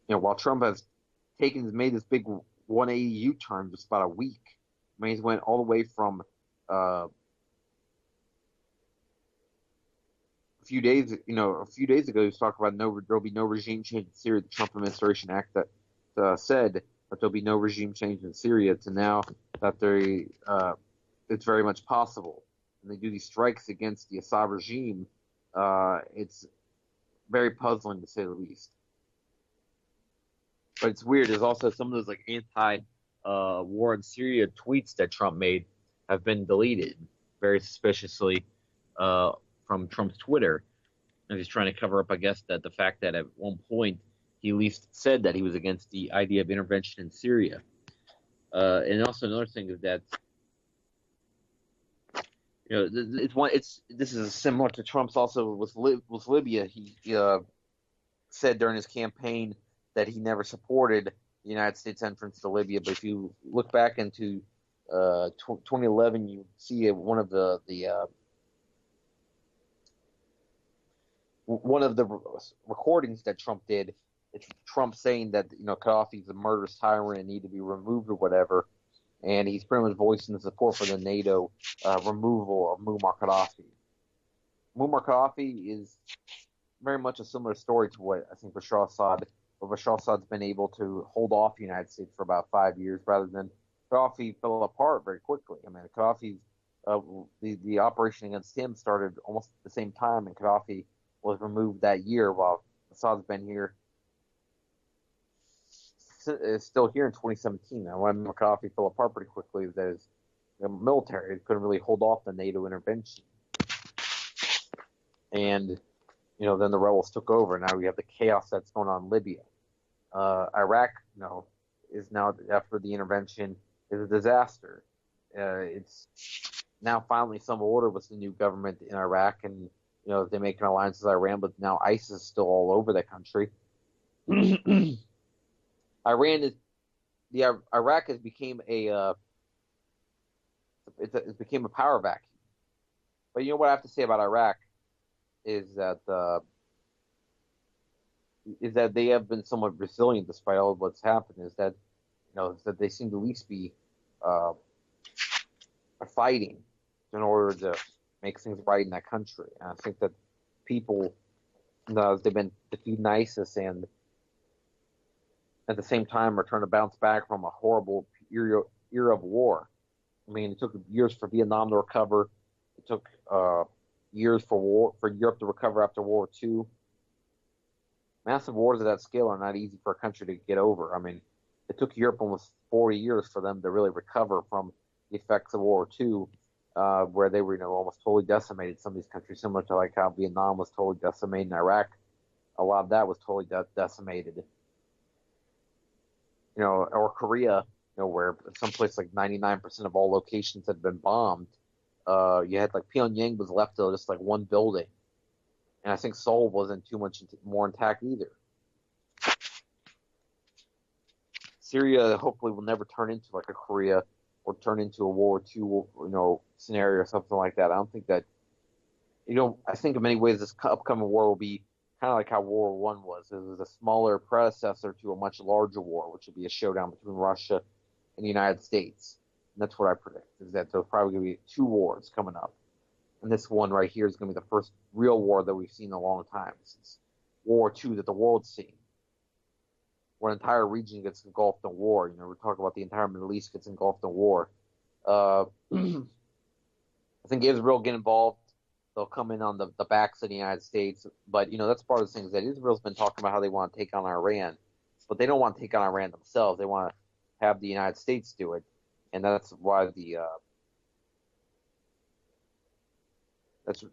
while Trump has made this big 180 U-turn just about a week. He's went all the way from a few days ago, he was talking about there'll be no regime change in Syria. The Trump administration act that said that there'll be no regime change in Syria to now that it's very much possible. And they do these strikes against the Assad regime. It's very puzzling to say the least. But it's weird. There's also some of those like anti-war in Syria tweets that Trump made have been deleted very suspiciously from Trump's Twitter. And he's trying to cover up, I guess, that the fact that at one point he at least said that he was against the idea of intervention in Syria. And also another thing is that this is similar to Trump's also with Libya. He said during his campaign that he never supported the United States entrance to Libya. But if you look back into 2011, you see one of the recordings that Trump did. It's Trump saying that Gaddafi's a murderous tyrant and need to be removed or whatever, and he's pretty much voicing the support for the NATO removal of Muammar Gaddafi. Muammar Gaddafi is very much a similar story to what I think Bashar Assad but Bashar al-Assad's been able to hold off the United States for about 5 years, rather than Gaddafi fell apart very quickly. I mean, Gaddafi's the operation against him started almost at the same time, and Gaddafi was removed that year, while Assad's been here, is still here in 2017. Now, when Gaddafi fell apart pretty quickly, the military couldn't really hold off the NATO intervention, and then the rebels took over. Now we have the chaos that's going on in Libya. Iraq, is now, after the intervention, is a disaster. It's now finally some order with the new government in Iraq, and they make an alliance with Iran, but now ISIS is still all over the country. Iraq has became it became a power vacuum. But you know what I have to say about Iraq is that they have been somewhat resilient despite all of what's happened. Is that that they seem to at least be fighting in order to make things right in that country. And I think that people, they've been defeating ISIS, and at the same time are trying to bounce back from a horrible era of war. I mean, it took years for Vietnam to recover. It took years for Europe to recover after World War II. Massive wars of that scale are not easy for a country to get over. I mean, it took Europe almost 40 years for them to really recover from the effects of World War II, where they were almost totally decimated. Some of these countries, similar to like how Vietnam was totally decimated, in Iraq, a lot of that was totally decimated. Or Korea, where someplace like 99% of all locations had been bombed. You had like Pyongyang was left to just like one building, and I think Seoul wasn't too much more intact either. Syria hopefully will never turn into like a Korea or turn into a World War II, scenario or something like that. I don't think that. I think in many ways this upcoming war will be kind of like how World War I was. It was a smaller predecessor to a much larger war, which would be a showdown between Russia and the United States. And that's what I predict, is that there's probably going to be 2 wars coming up. And this one right here is going to be the first real war that we've seen in a long time, since World War II that the world's seen, where an entire region gets engulfed in war. We're talking about the entire Middle East gets engulfed in war. I think Israel get involved. They'll come in on the backs of the United States. But, that's part of the things that Israel's been talking about, how they want to take on Iran. But they don't want to take on Iran themselves. They want to have the United States do it. And that's why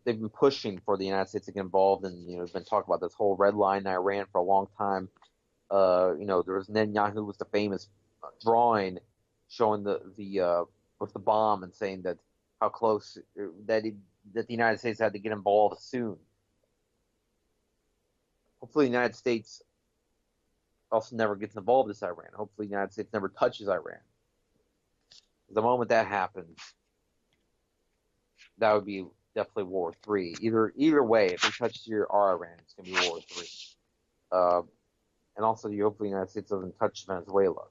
they've been pushing for the United States to get involved. And, there's been talk about this whole red line in Iran for a long time. There was Netanyahu was the famous drawing showing the with the bomb and saying that how close that the United States had to get involved soon. Hopefully, the United States also never gets involved with Iran. Hopefully, the United States never touches Iran. The moment that happens, that would be definitely World War III. Either way, if they touch our Iran, it's going to be World War III. And also, hopefully, the United States doesn't touch Venezuela.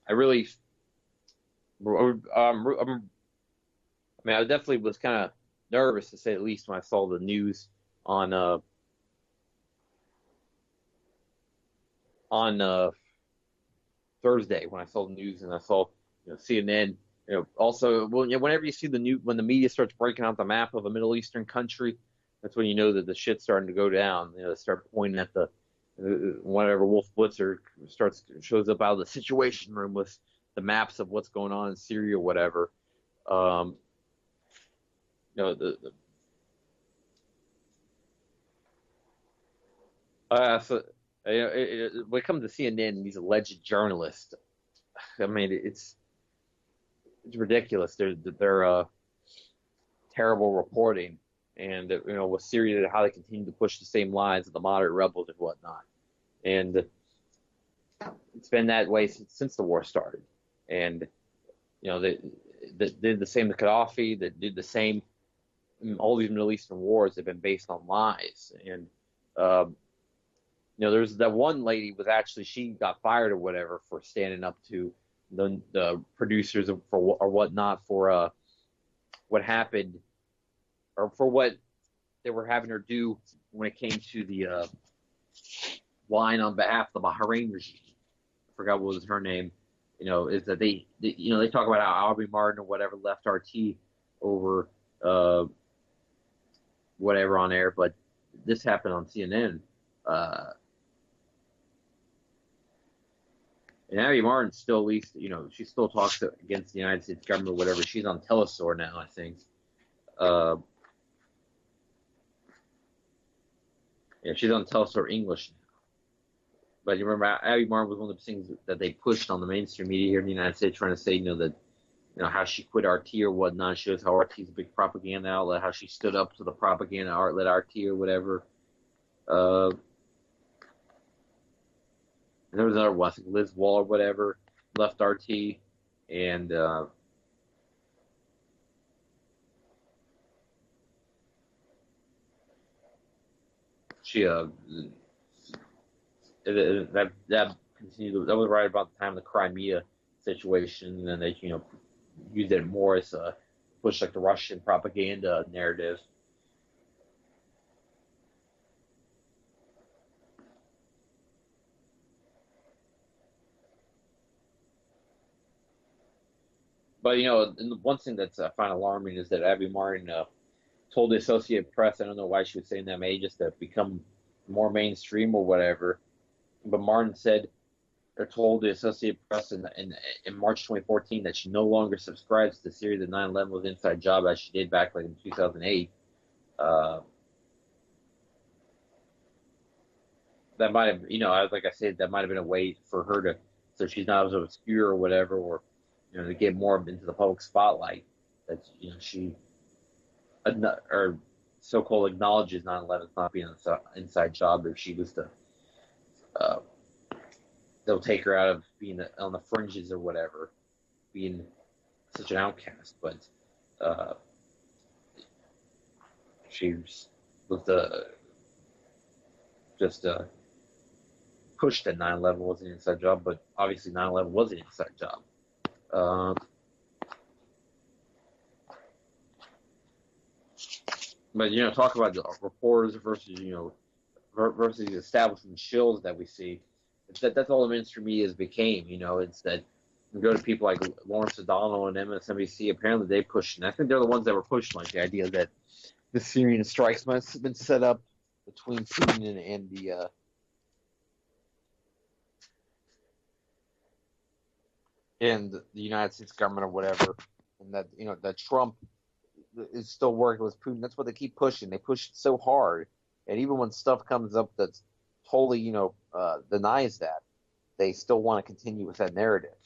I definitely was kind of nervous, to say the least, when I saw the news on Thursday, when I saw the news and I saw CNN. Also, whenever you see the news, when the media starts breaking out the map of a Middle Eastern country, that's when you know that the shit's starting to go down. They start pointing at whenever Wolf Blitzer shows up out of the Situation Room with the maps of what's going on in Syria or whatever. When it comes to CNN and these alleged journalists, I mean, it's ridiculous. They're terrible reporting, and with Syria, how they continue to push the same lines of the moderate rebels and whatnot, and it's been that way since the war started. And they did the same to Gaddafi. They did the same. All these Middle Eastern wars have been based on lies. And there's that one lady she got fired or whatever for standing up to the producers or whatnot for what happened or for what they were having her do when it came to the line on behalf of the Bahrain regime. I forgot what was her name. Is that they talk about how Aubrey Martin or whatever left RT over whatever on air, but this happened on CNN. And Abby Martin still, at least, she still talks against the United States government or whatever. She's on Telesur now, I think. Yeah, she's on Telesur English now. But you remember, Abby Martin was one of the things that they pushed on the mainstream media here in the United States, trying to say, that, how she quit RT or whatnot. Shows how RT is a big propaganda outlet, how she stood up to the propaganda outlet RT or whatever. And there was another one, I think Liz Wall or whatever, left RT, and she that continued. That was right about the time of the Crimea situation, and then they used it more as a push like the Russian propaganda narrative. But and the one thing that's I find alarming is that Abby Martin told the Associated Press, I don't know why she was saying that, maybe just to become more mainstream or whatever. But Martin said, or told the Associated Press in March 2014 that she no longer subscribes to the theory that 9/11 was an inside job as she did back in 2008. That might have, like I said, that might have been a way for her to, so she's not as obscure or whatever, or to get more into the public spotlight. That she or so-called acknowledges 9/11 not being an inside job. If she was to, they'll take her out of being on the fringes or whatever, being such an outcast. But she was just pushed that 9/11 wasn't an inside job, but obviously 9/11 was an inside job. But talk about the reporters versus versus the establishment shills that we see. That's all the mainstream media has became. It's that you go to people like Lawrence O'Donnell and MSNBC. Apparently, they push, and I think they're the ones that were pushing like the idea that the Syrian strikes must have been set up between Putin and the United States government or whatever, and that that Trump is still working with Putin. That's what they keep pushing. They push it so hard, and even when stuff comes up that's totally denies that, they still want to continue with that narrative.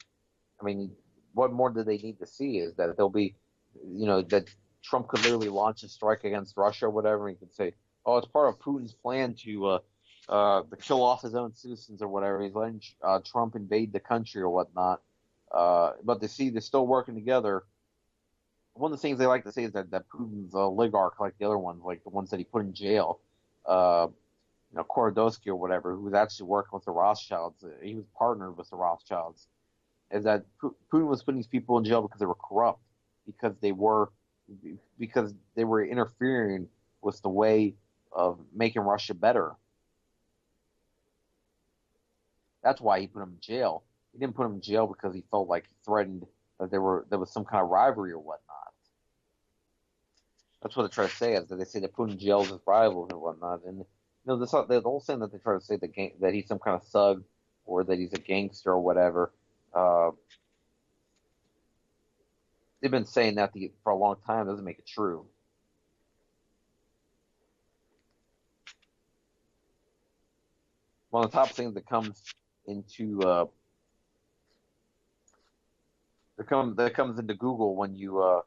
I mean, what more do they need to see is that there'll be, that Trump could literally launch a strike against Russia or whatever, and he could say, oh, it's part of Putin's plan to kill off his own citizens or whatever. He's letting Trump invade the country or whatnot. But they see they're still working together. One of the things they like to say is that Putin's oligarch, like the other ones, like the ones that he put in jail, Korodowski or whatever, who was actually working with the Rothschilds. He was partnered with the Rothschilds. Is that Putin was putting these people in jail because they were corrupt, because they were interfering with the way of making Russia better. That's why he put them in jail. He didn't put them in jail because he felt like he threatened that there was some kind of rivalry or whatnot. That's what they try to say, is that they say they put him in jail as rivals and whatnot. And the whole thing that they try to say that he's some kind of thug or that he's a gangster or whatever. They've been saying that for a long time. Doesn't make it true. One of the top things that comes into that comes into Google when you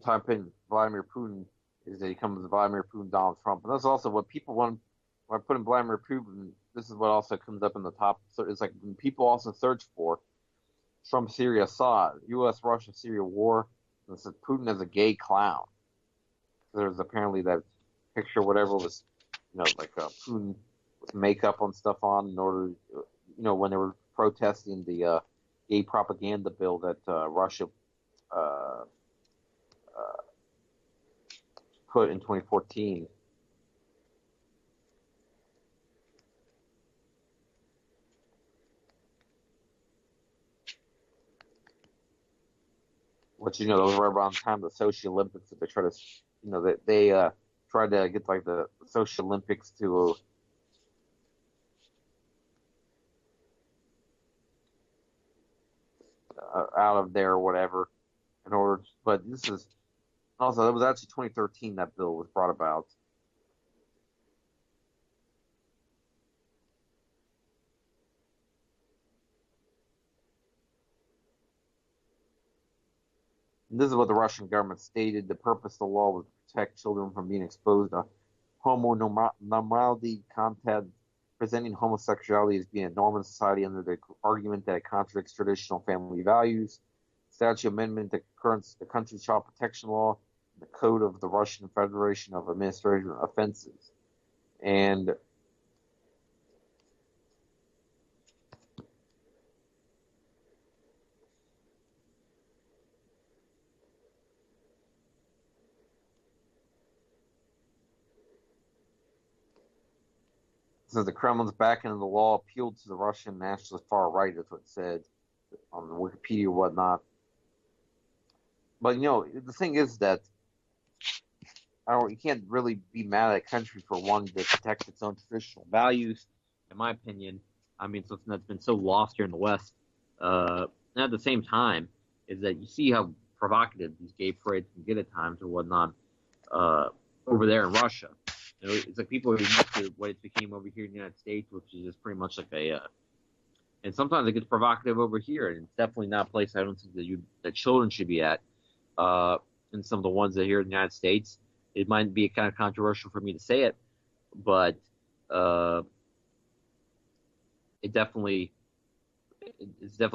type in Vladimir Putin is that he comes with Vladimir Putin, Donald Trump, and that's also what people want. When I put in Vladimir Putin, this is what also comes up in the top. So it's like when people also search for Trump, Syria, Assad, U.S., Russia, Syria war. And it says Putin as a gay clown. There's apparently that picture, whatever, was like Putin with makeup and stuff on in order, when they were protesting the gay propaganda bill that Russia put in 2014. Which, that was right around the time of the Sochi Olympics that they try to, they tried to get like the Sochi Olympics to out of there or whatever in order. But this is also, it was actually 2013 that bill was brought about. This is what the Russian government stated. The purpose of the law was to protect children from being exposed to homonormality content, presenting homosexuality as being a norm in society under the argument that it contradicts traditional family values. Statute amendment that currents the country's child protection law, the code of the Russian Federation of Administrative Offenses. And says the Kremlin's backing of the law appealed to the Russian nationalist far right, is what it said on Wikipedia or whatnot. But the thing is that you can't really be mad at a country for wanting to protect its own traditional values, in my opinion. I mean, something that's been so lost here in the West. And at the same time, is that you see how provocative these gay parades can get at times or whatnot over there in Russia. It's like people are used to what it became over here in the United States, which is just pretty much like and sometimes it gets provocative over here, and it's definitely not a place I don't think that children should be at. And some of the ones that here in the United States, it might be kind of controversial for me to say it, but it definitely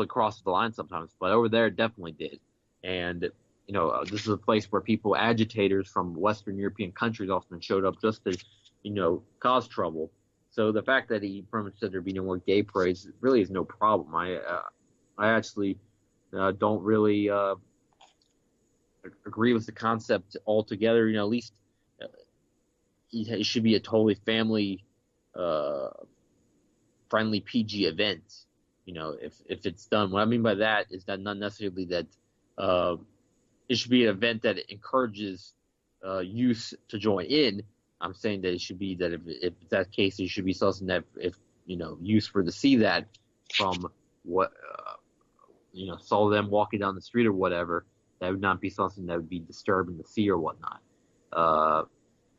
crosses the line sometimes. But over there, it definitely did, and this is a place where agitators from Western European countries often showed up just to, cause trouble. So the fact that he pretty much said there'd be no more gay parades really is no problem. I actually don't really agree with the concept altogether. At least it should be a totally family friendly PG event. If it's done. What I mean by that is that not necessarily that it should be an event that encourages youth to join in. I'm saying that it should be that if that's the case, it should be something that if youth were to see that from what saw them walking down the street or whatever, that would not be something that would be disturbing to see or whatnot.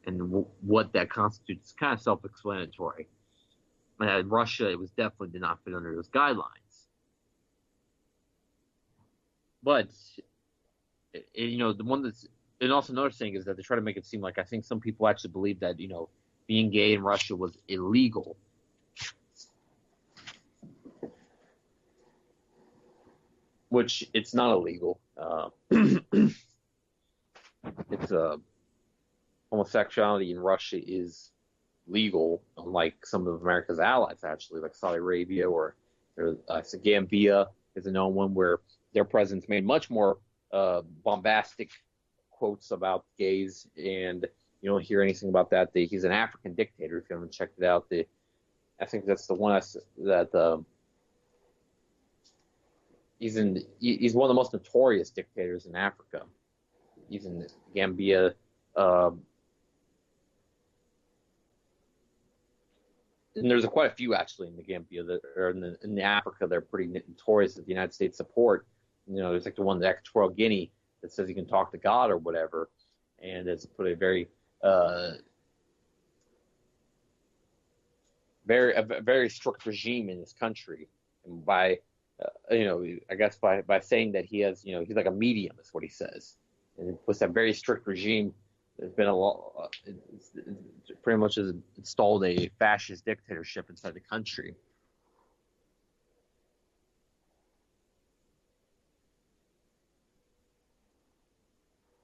And what that constitutes is kind of self-explanatory. And Russia, it was definitely did not fit under those guidelines. But the one that's, and also another thing is that they try to make it seem like, I think some people actually believe that, being gay in Russia was illegal. Which it's not illegal. It's homosexuality in Russia is legal, unlike some of America's allies, actually, like Saudi Arabia or Gambia is a known one where their president's made much more bombastic quotes about gays, and you don't hear anything about that. He's an African dictator. If you haven't checked it out, I think that's the one that he's one of the most notorious dictators in Africa. He's in Gambia. And there's quite a few actually in the Gambia that are in Africa. They're pretty notorious that the United States support. There's like the one in Equatorial Guinea that says you can talk to God or whatever, and it's put a very strict regime in this country. And by I guess by saying that he has, he's like a medium is what he says, and it puts that very strict regime. There's been a lot. It's pretty much has installed a fascist dictatorship inside the country.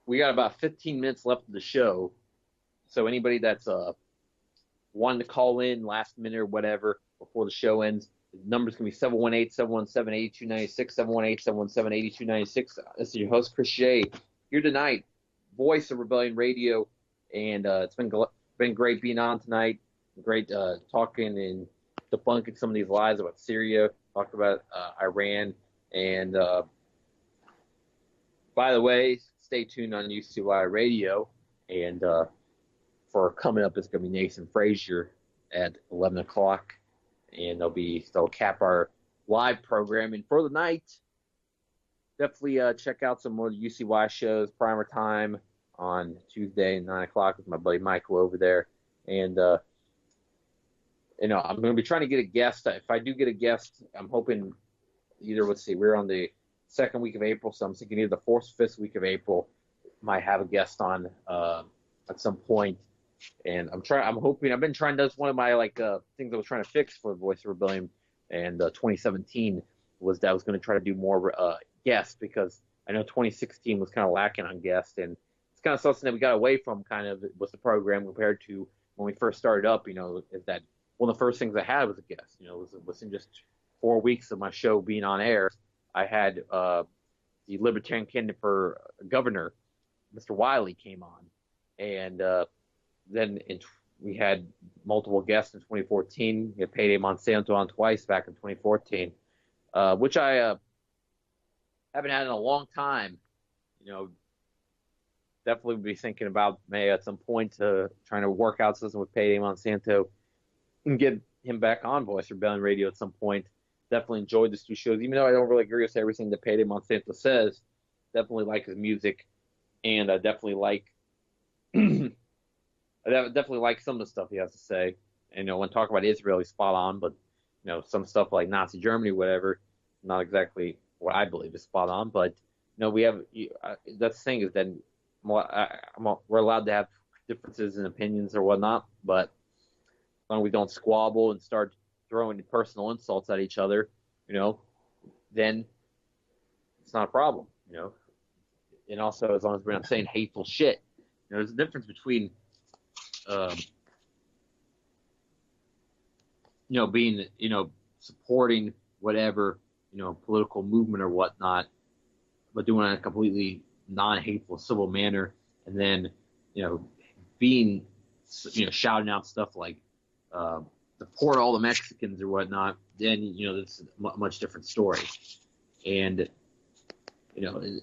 We got about 15 minutes left of the show, so anybody that's wanting to call in last minute or whatever before the show ends, The number's going to be 718-717-8296, 718-717-8296. This is your host, Chris Shea, here tonight, voice of Rebellion Radio, and it's been great being on tonight. Great talking and debunking some of these lies about Syria, talk about Iran, and by the way, stay tuned on UCY Radio, and for coming up, it's going to be Nathan Frazier at 11 o'clock, and they'll cap our live programming for the night. Definitely check out some more UCY shows, Primer Time on Tuesday at 9 o'clock with my buddy Michael over there, and I'm going to be trying to get a guest. If I do get a guest, I'm hoping we're on the second week of April, so I'm thinking either the fourth or fifth week of April, might have a guest on at some point. And I'm hoping, I've been trying, that's one of my things I was trying to fix for Voice of Rebellion, and 2017 was that I was going to try to do more guests, because I know 2016 was kind of lacking on guests, and it's kind of something that we got away from kind of with the program compared to when we first started up, is that one of the first things I had was a guest. Within just 4 weeks of my show being on air, I had the Libertarian candidate for governor, Mr. Wiley, came on, and then we had multiple guests in 2014. We had Payday Monsanto on twice back in 2014, which I haven't had in a long time. Definitely be thinking about May at some point to trying to work out something with Payday Monsanto and get him back on Voice Rebellion Radio at some point. Definitely enjoyed these two shows, even though I don't really agree with everything that Payday Monsanto says. Definitely like his music, and I definitely like some of the stuff he has to say. And when talking about Israel, he's spot on, but some stuff like Nazi Germany, whatever, not exactly what I believe is spot on. But we have that's the thing, is that we're allowed to have differences in opinions or whatnot, but as long as we don't squabble and start throwing personal insults at each other, then it's not a problem, And also, as long as we're not saying hateful shit, there's a difference between, being, supporting whatever, political movement or whatnot, but doing it in a completely non-hateful, civil manner, and then, being, shouting out stuff like, support all the Mexicans or whatnot, then, that's a much different story. And, and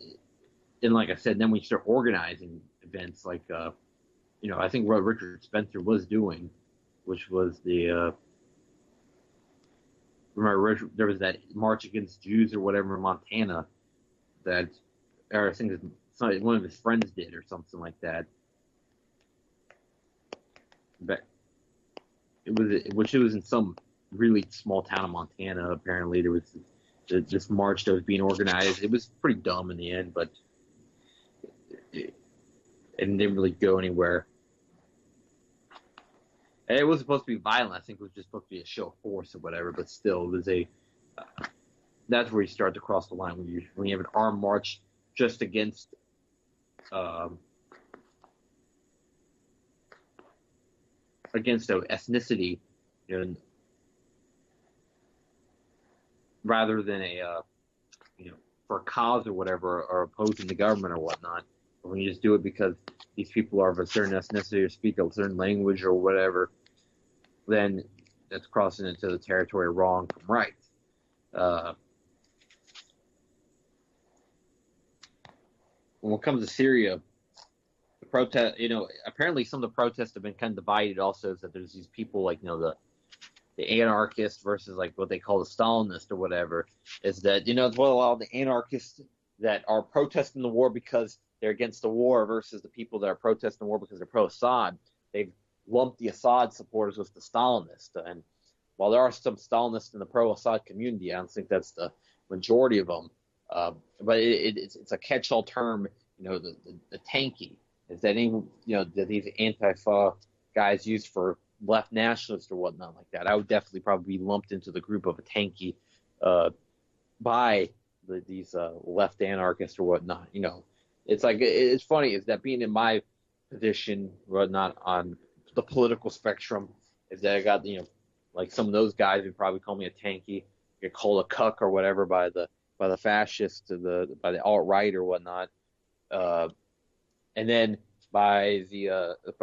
like I said, then we start organizing events like, I think what Richard Spencer was doing, which was remember there was that March Against Jews or whatever in Montana that, or I think one of his friends did or something like that. But it was in some really small town in Montana. Apparently, there was this march that was being organized. It was pretty dumb in the end, but it didn't really go anywhere. And it was supposed to be violent. I think it was just supposed to be a show of force or whatever. But still, it was that's where you start to cross the line when you have an armed march just against. Against an ethnicity, rather than for a cause or whatever, or opposing the government or whatnot. But when you just do it because these people are of a certain ethnicity or speak a certain language or whatever, then that's crossing into the territory of wrong from right. When it comes to Syria, protest, apparently some of the protests have been kind of divided also, is that there's these people like, the anarchists versus like what they call the Stalinists or whatever, is that, it's what a lot of the anarchists that are protesting the war because they're against the war versus the people that are protesting the war because they're pro-Assad. They've lumped the Assad supporters with the Stalinists. And while there are some Stalinists in the pro-Assad community, I don't think that's the majority of them. But it's a catch-all term, the tanky. Is that that these Antifa guys use for left nationalists or whatnot like that? I would definitely probably be lumped into the group of a tanky by these left anarchists or whatnot. It's like, it's funny is that being in my position or whatnot on the political spectrum, is that I got like some of those guys would probably call me a tanky, get called a cuck or whatever by the fascists, by the alt right or whatnot, and then by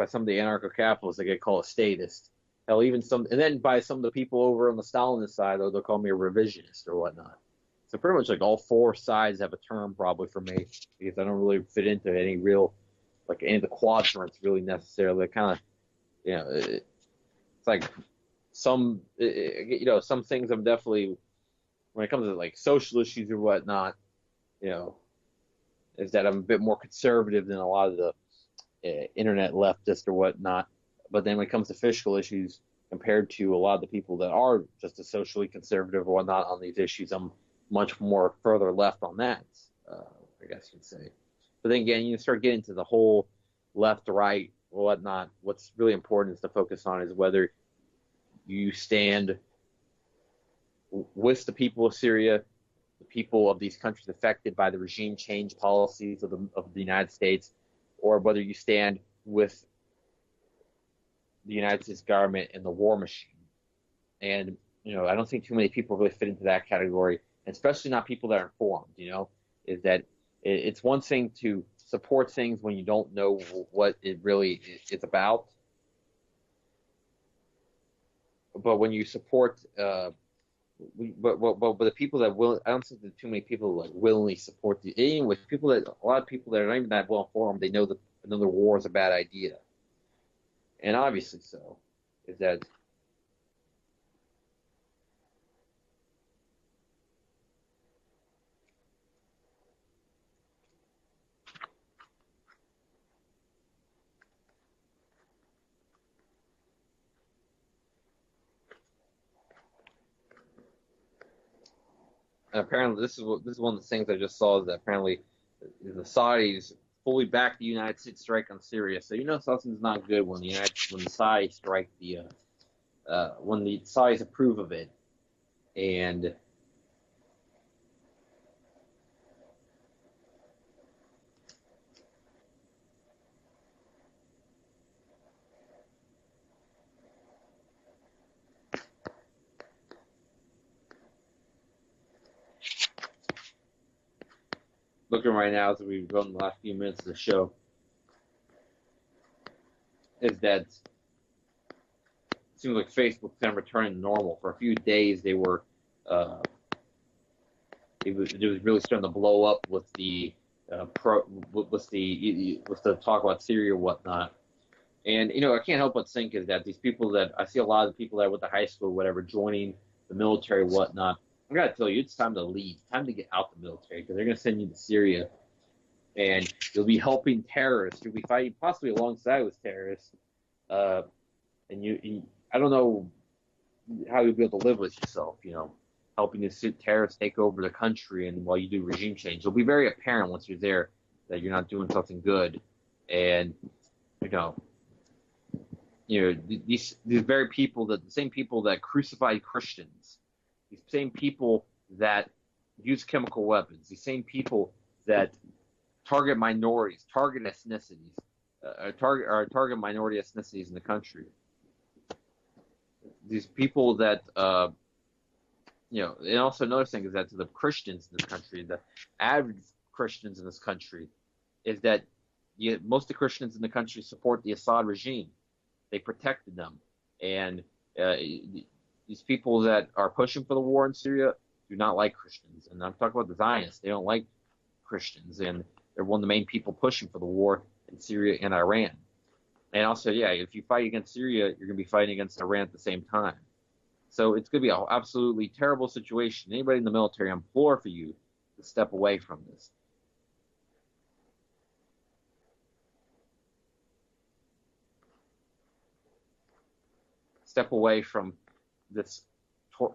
some of the anarcho capitalists, they get called a statist. Hell, and then by some of the people over on the Stalinist side, they'll call me a revisionist or whatnot. So pretty much like all four sides have a term probably for me, because I don't really fit into any real, like any of the quadrants really necessarily. Kind of, it's like some things I'm definitely, when it comes to like social issues or whatnot, is that I'm a bit more conservative than a lot of the internet leftists or whatnot. But then when it comes to fiscal issues, compared to a lot of the people that are just as socially conservative or whatnot on these issues, I'm much more further left on that, I guess you'd say. But then again, you start getting to the whole left, right, whatnot. What's really important is to focus on is whether you stand with the people of Syria, the people of these countries affected by the regime change policies of the United States, or whether you stand with the United States government and the war machine. And, I don't think too many people really fit into that category, and especially not people that are informed, is that it's one thing to support things when you don't know what it really is about. But when you support, but the people that will, I don't think that too many people like willingly support even with people that, a lot of people that are not even that well informed, they know that another war is a bad idea. And obviously so, is that apparently this is one of the things I just saw, is that apparently the Saudis fully back the United States strike on Syria. So something's not good when the Saudis strike when the Saudis approve of it. And looking right now as we've gone the last few minutes of the show, is that it seems like Facebook's kind of returning to normal. For a few days, they were it was really starting to blow up with the talk about Syria and whatnot. And I can't help but think is that these people that I see, a lot of the people that went to high school or whatever, joining the military and whatnot, I gotta tell you, it's time to leave. Time to get out the military, because they're gonna send you to Syria, and you'll be helping terrorists. You'll be fighting possibly alongside with terrorists, and I don't know how you'll be able to live with yourself. Helping the terrorists take over the country, and while you do regime change, it'll be very apparent once you're there that you're not doing something good, and these very people, the same people that crucified Christians. These same people that use chemical weapons, these same people that target minorities, target ethnicities, target minority ethnicities in the country. These people that, and also another thing is that to the Christians in this country, the average Christians in this country, is that most of the Christians in the country support the Assad regime. They protected them, and these people that are pushing for the war in Syria do not like Christians. And I'm talking about the Zionists. They don't like Christians, and they're one of the main people pushing for the war in Syria and Iran. And also, if you fight against Syria, you're going to be fighting against Iran at the same time. So it's going to be an absolutely terrible situation. Anybody in the military, I implore for you to step away from this. Step away from this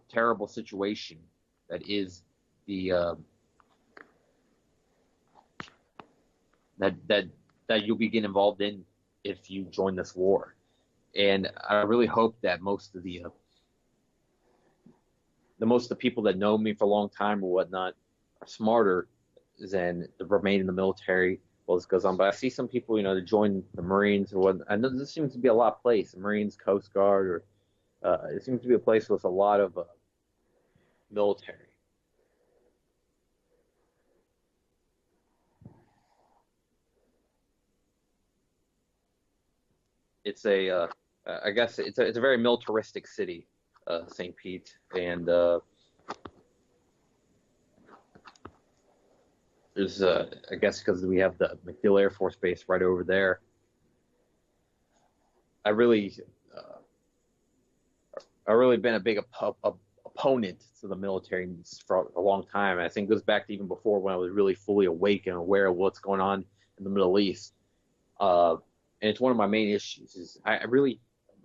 terrible situation that is the that you'll be getting involved in if you join this war. And I really hope that most of the people that know me for a long time or whatnot are smarter than to remain in the military while this goes on. But I see some people, to join the Marines or what. I know this seems to be a lot of place, the Marines, Coast Guard, or It seems to be a place with a lot of military. It's I guess it's a very militaristic city, St. Pete, and there's I guess because we have the MacDill Air Force Base right over there. I've really been a big opponent to the military for a long time. I think it goes back to even before when I was really fully awake and aware of what's going on in the Middle East. And it's one of my main issues. Is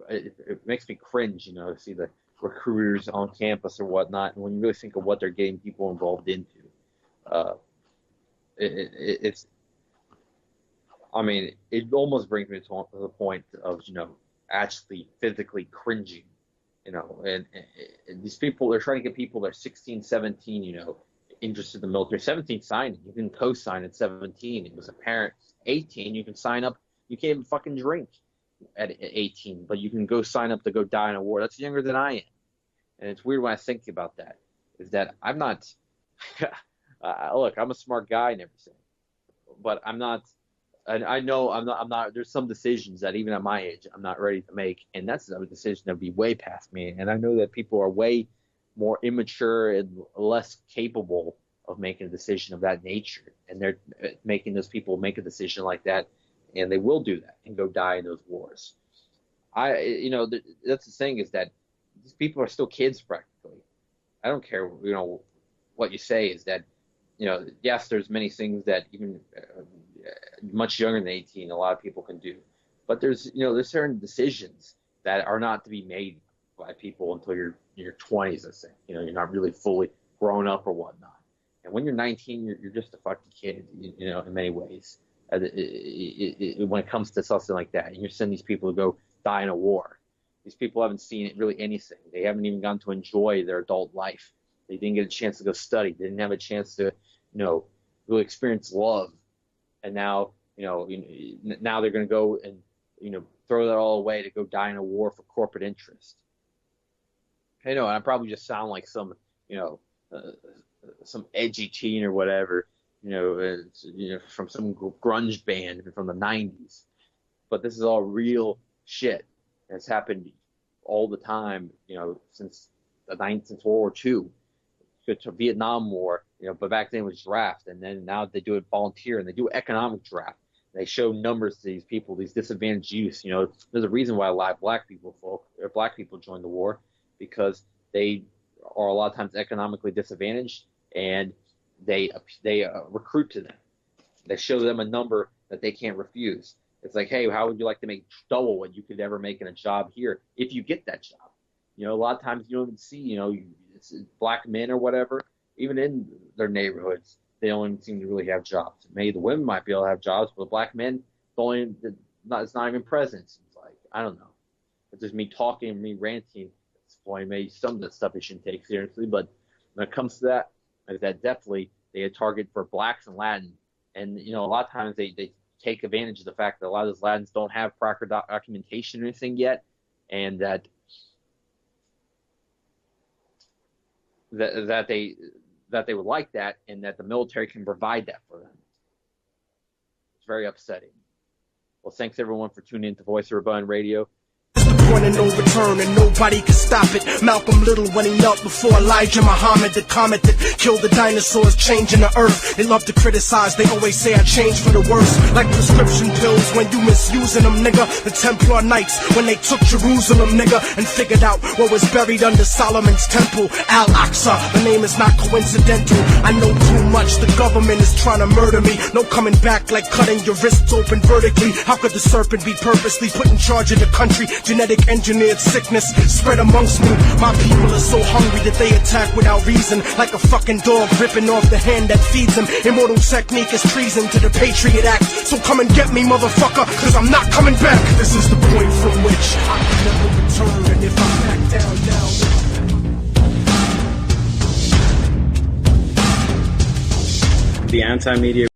it makes me cringe, to see the recruiters on campus or whatnot, and when you really think of what they're getting people involved into, it almost brings me to the point of actually physically cringing, and these people, they're trying to get people that are 16, 17, interested in the military. 17 signing, you can co-sign at 17. It was apparent. 18, you can sign up. You can't even fucking drink at 18, but you can go sign up to go die in a war. That's younger than I am. And it's weird when I think about that, is that I'm not, look, I'm a smart guy and everything, but I'm not, I know I'm not, there's some decisions that even at my age, I'm not ready to make. And that's a decision that would be way past me. And I know that people are way more immature and less capable of making a decision of that nature. And they're making those people make a decision like that. And they will do that and go die in those wars. That's the thing, is that these people are still kids practically. I don't care, what you say, is that, yes, there's many things that even much younger than 18, a lot of people can do. But there's certain decisions that are not to be made by people until you're in your 20s, let's say. You're not really fully grown up or whatnot. And when you're 19, you're just a fucking kid, in many ways. When it comes to something like that, and you're sending these people to go die in a war. These people haven't seen really anything. They haven't even gotten to enjoy their adult life. They didn't get a chance to go study. They didn't have a chance to, really experience love. And now, now they're going to go and, throw that all away to go die in a war for corporate interest. And I probably just sound like some, some edgy teen or whatever. From some grunge band from the 90s. But this is all real shit that's happened all the time, since since World War II, to Vietnam War, but back then it was draft, and then now they do it volunteer, and they do economic draft. They show numbers to these people, these disadvantaged youths. There's a reason why a lot of black people join the war, because they are a lot of times economically disadvantaged, and they recruit to them. They show them a number that they can't refuse. It's like, hey, how would you like to make double what you could ever make in a job here if you get that job? A lot of times you don't even see, it's black men or whatever, even in their neighborhoods, they don't even seem to really have jobs. Maybe the women might be able to have jobs, but the black men, it's not even present. It's like, I don't know. It's just me talking, me ranting at this point. Maybe some of that stuff you shouldn't take seriously, but when it comes to that definitely they target for blacks and Latin. And, a lot of times they take advantage of the fact that a lot of those Latins don't have proper documentation or anything yet, and that they would like that, and that the military can provide that for them. It's very upsetting. Well, thanks everyone for tuning in to Voice of Rebellion Radio. Point of no return and nobody can stop it. Malcolm Little when he knelt before Elijah Muhammad, the comet that killed the dinosaurs, changing the earth. They love to criticize, they always say I changed for the worse. Like prescription pills when you misusing them, nigga. The Templar Knights when they took Jerusalem, nigga, and figured out what was buried under Solomon's temple, Al-Aqsa. The name is not coincidental. I know too much, the government is trying to murder me. No coming back like cutting your wrists open vertically. How could the serpent be purposely put in charge of the country? Genetic engineered sickness spread amongst me. My people are so hungry that they attack without reason, like a fucking dog ripping off the hand that feeds them. Immortal technique is treason to the Patriot Act. So come and get me, motherfucker, cause I'm not coming back. This is the point from which I can never return. And if I back down now, the anti-media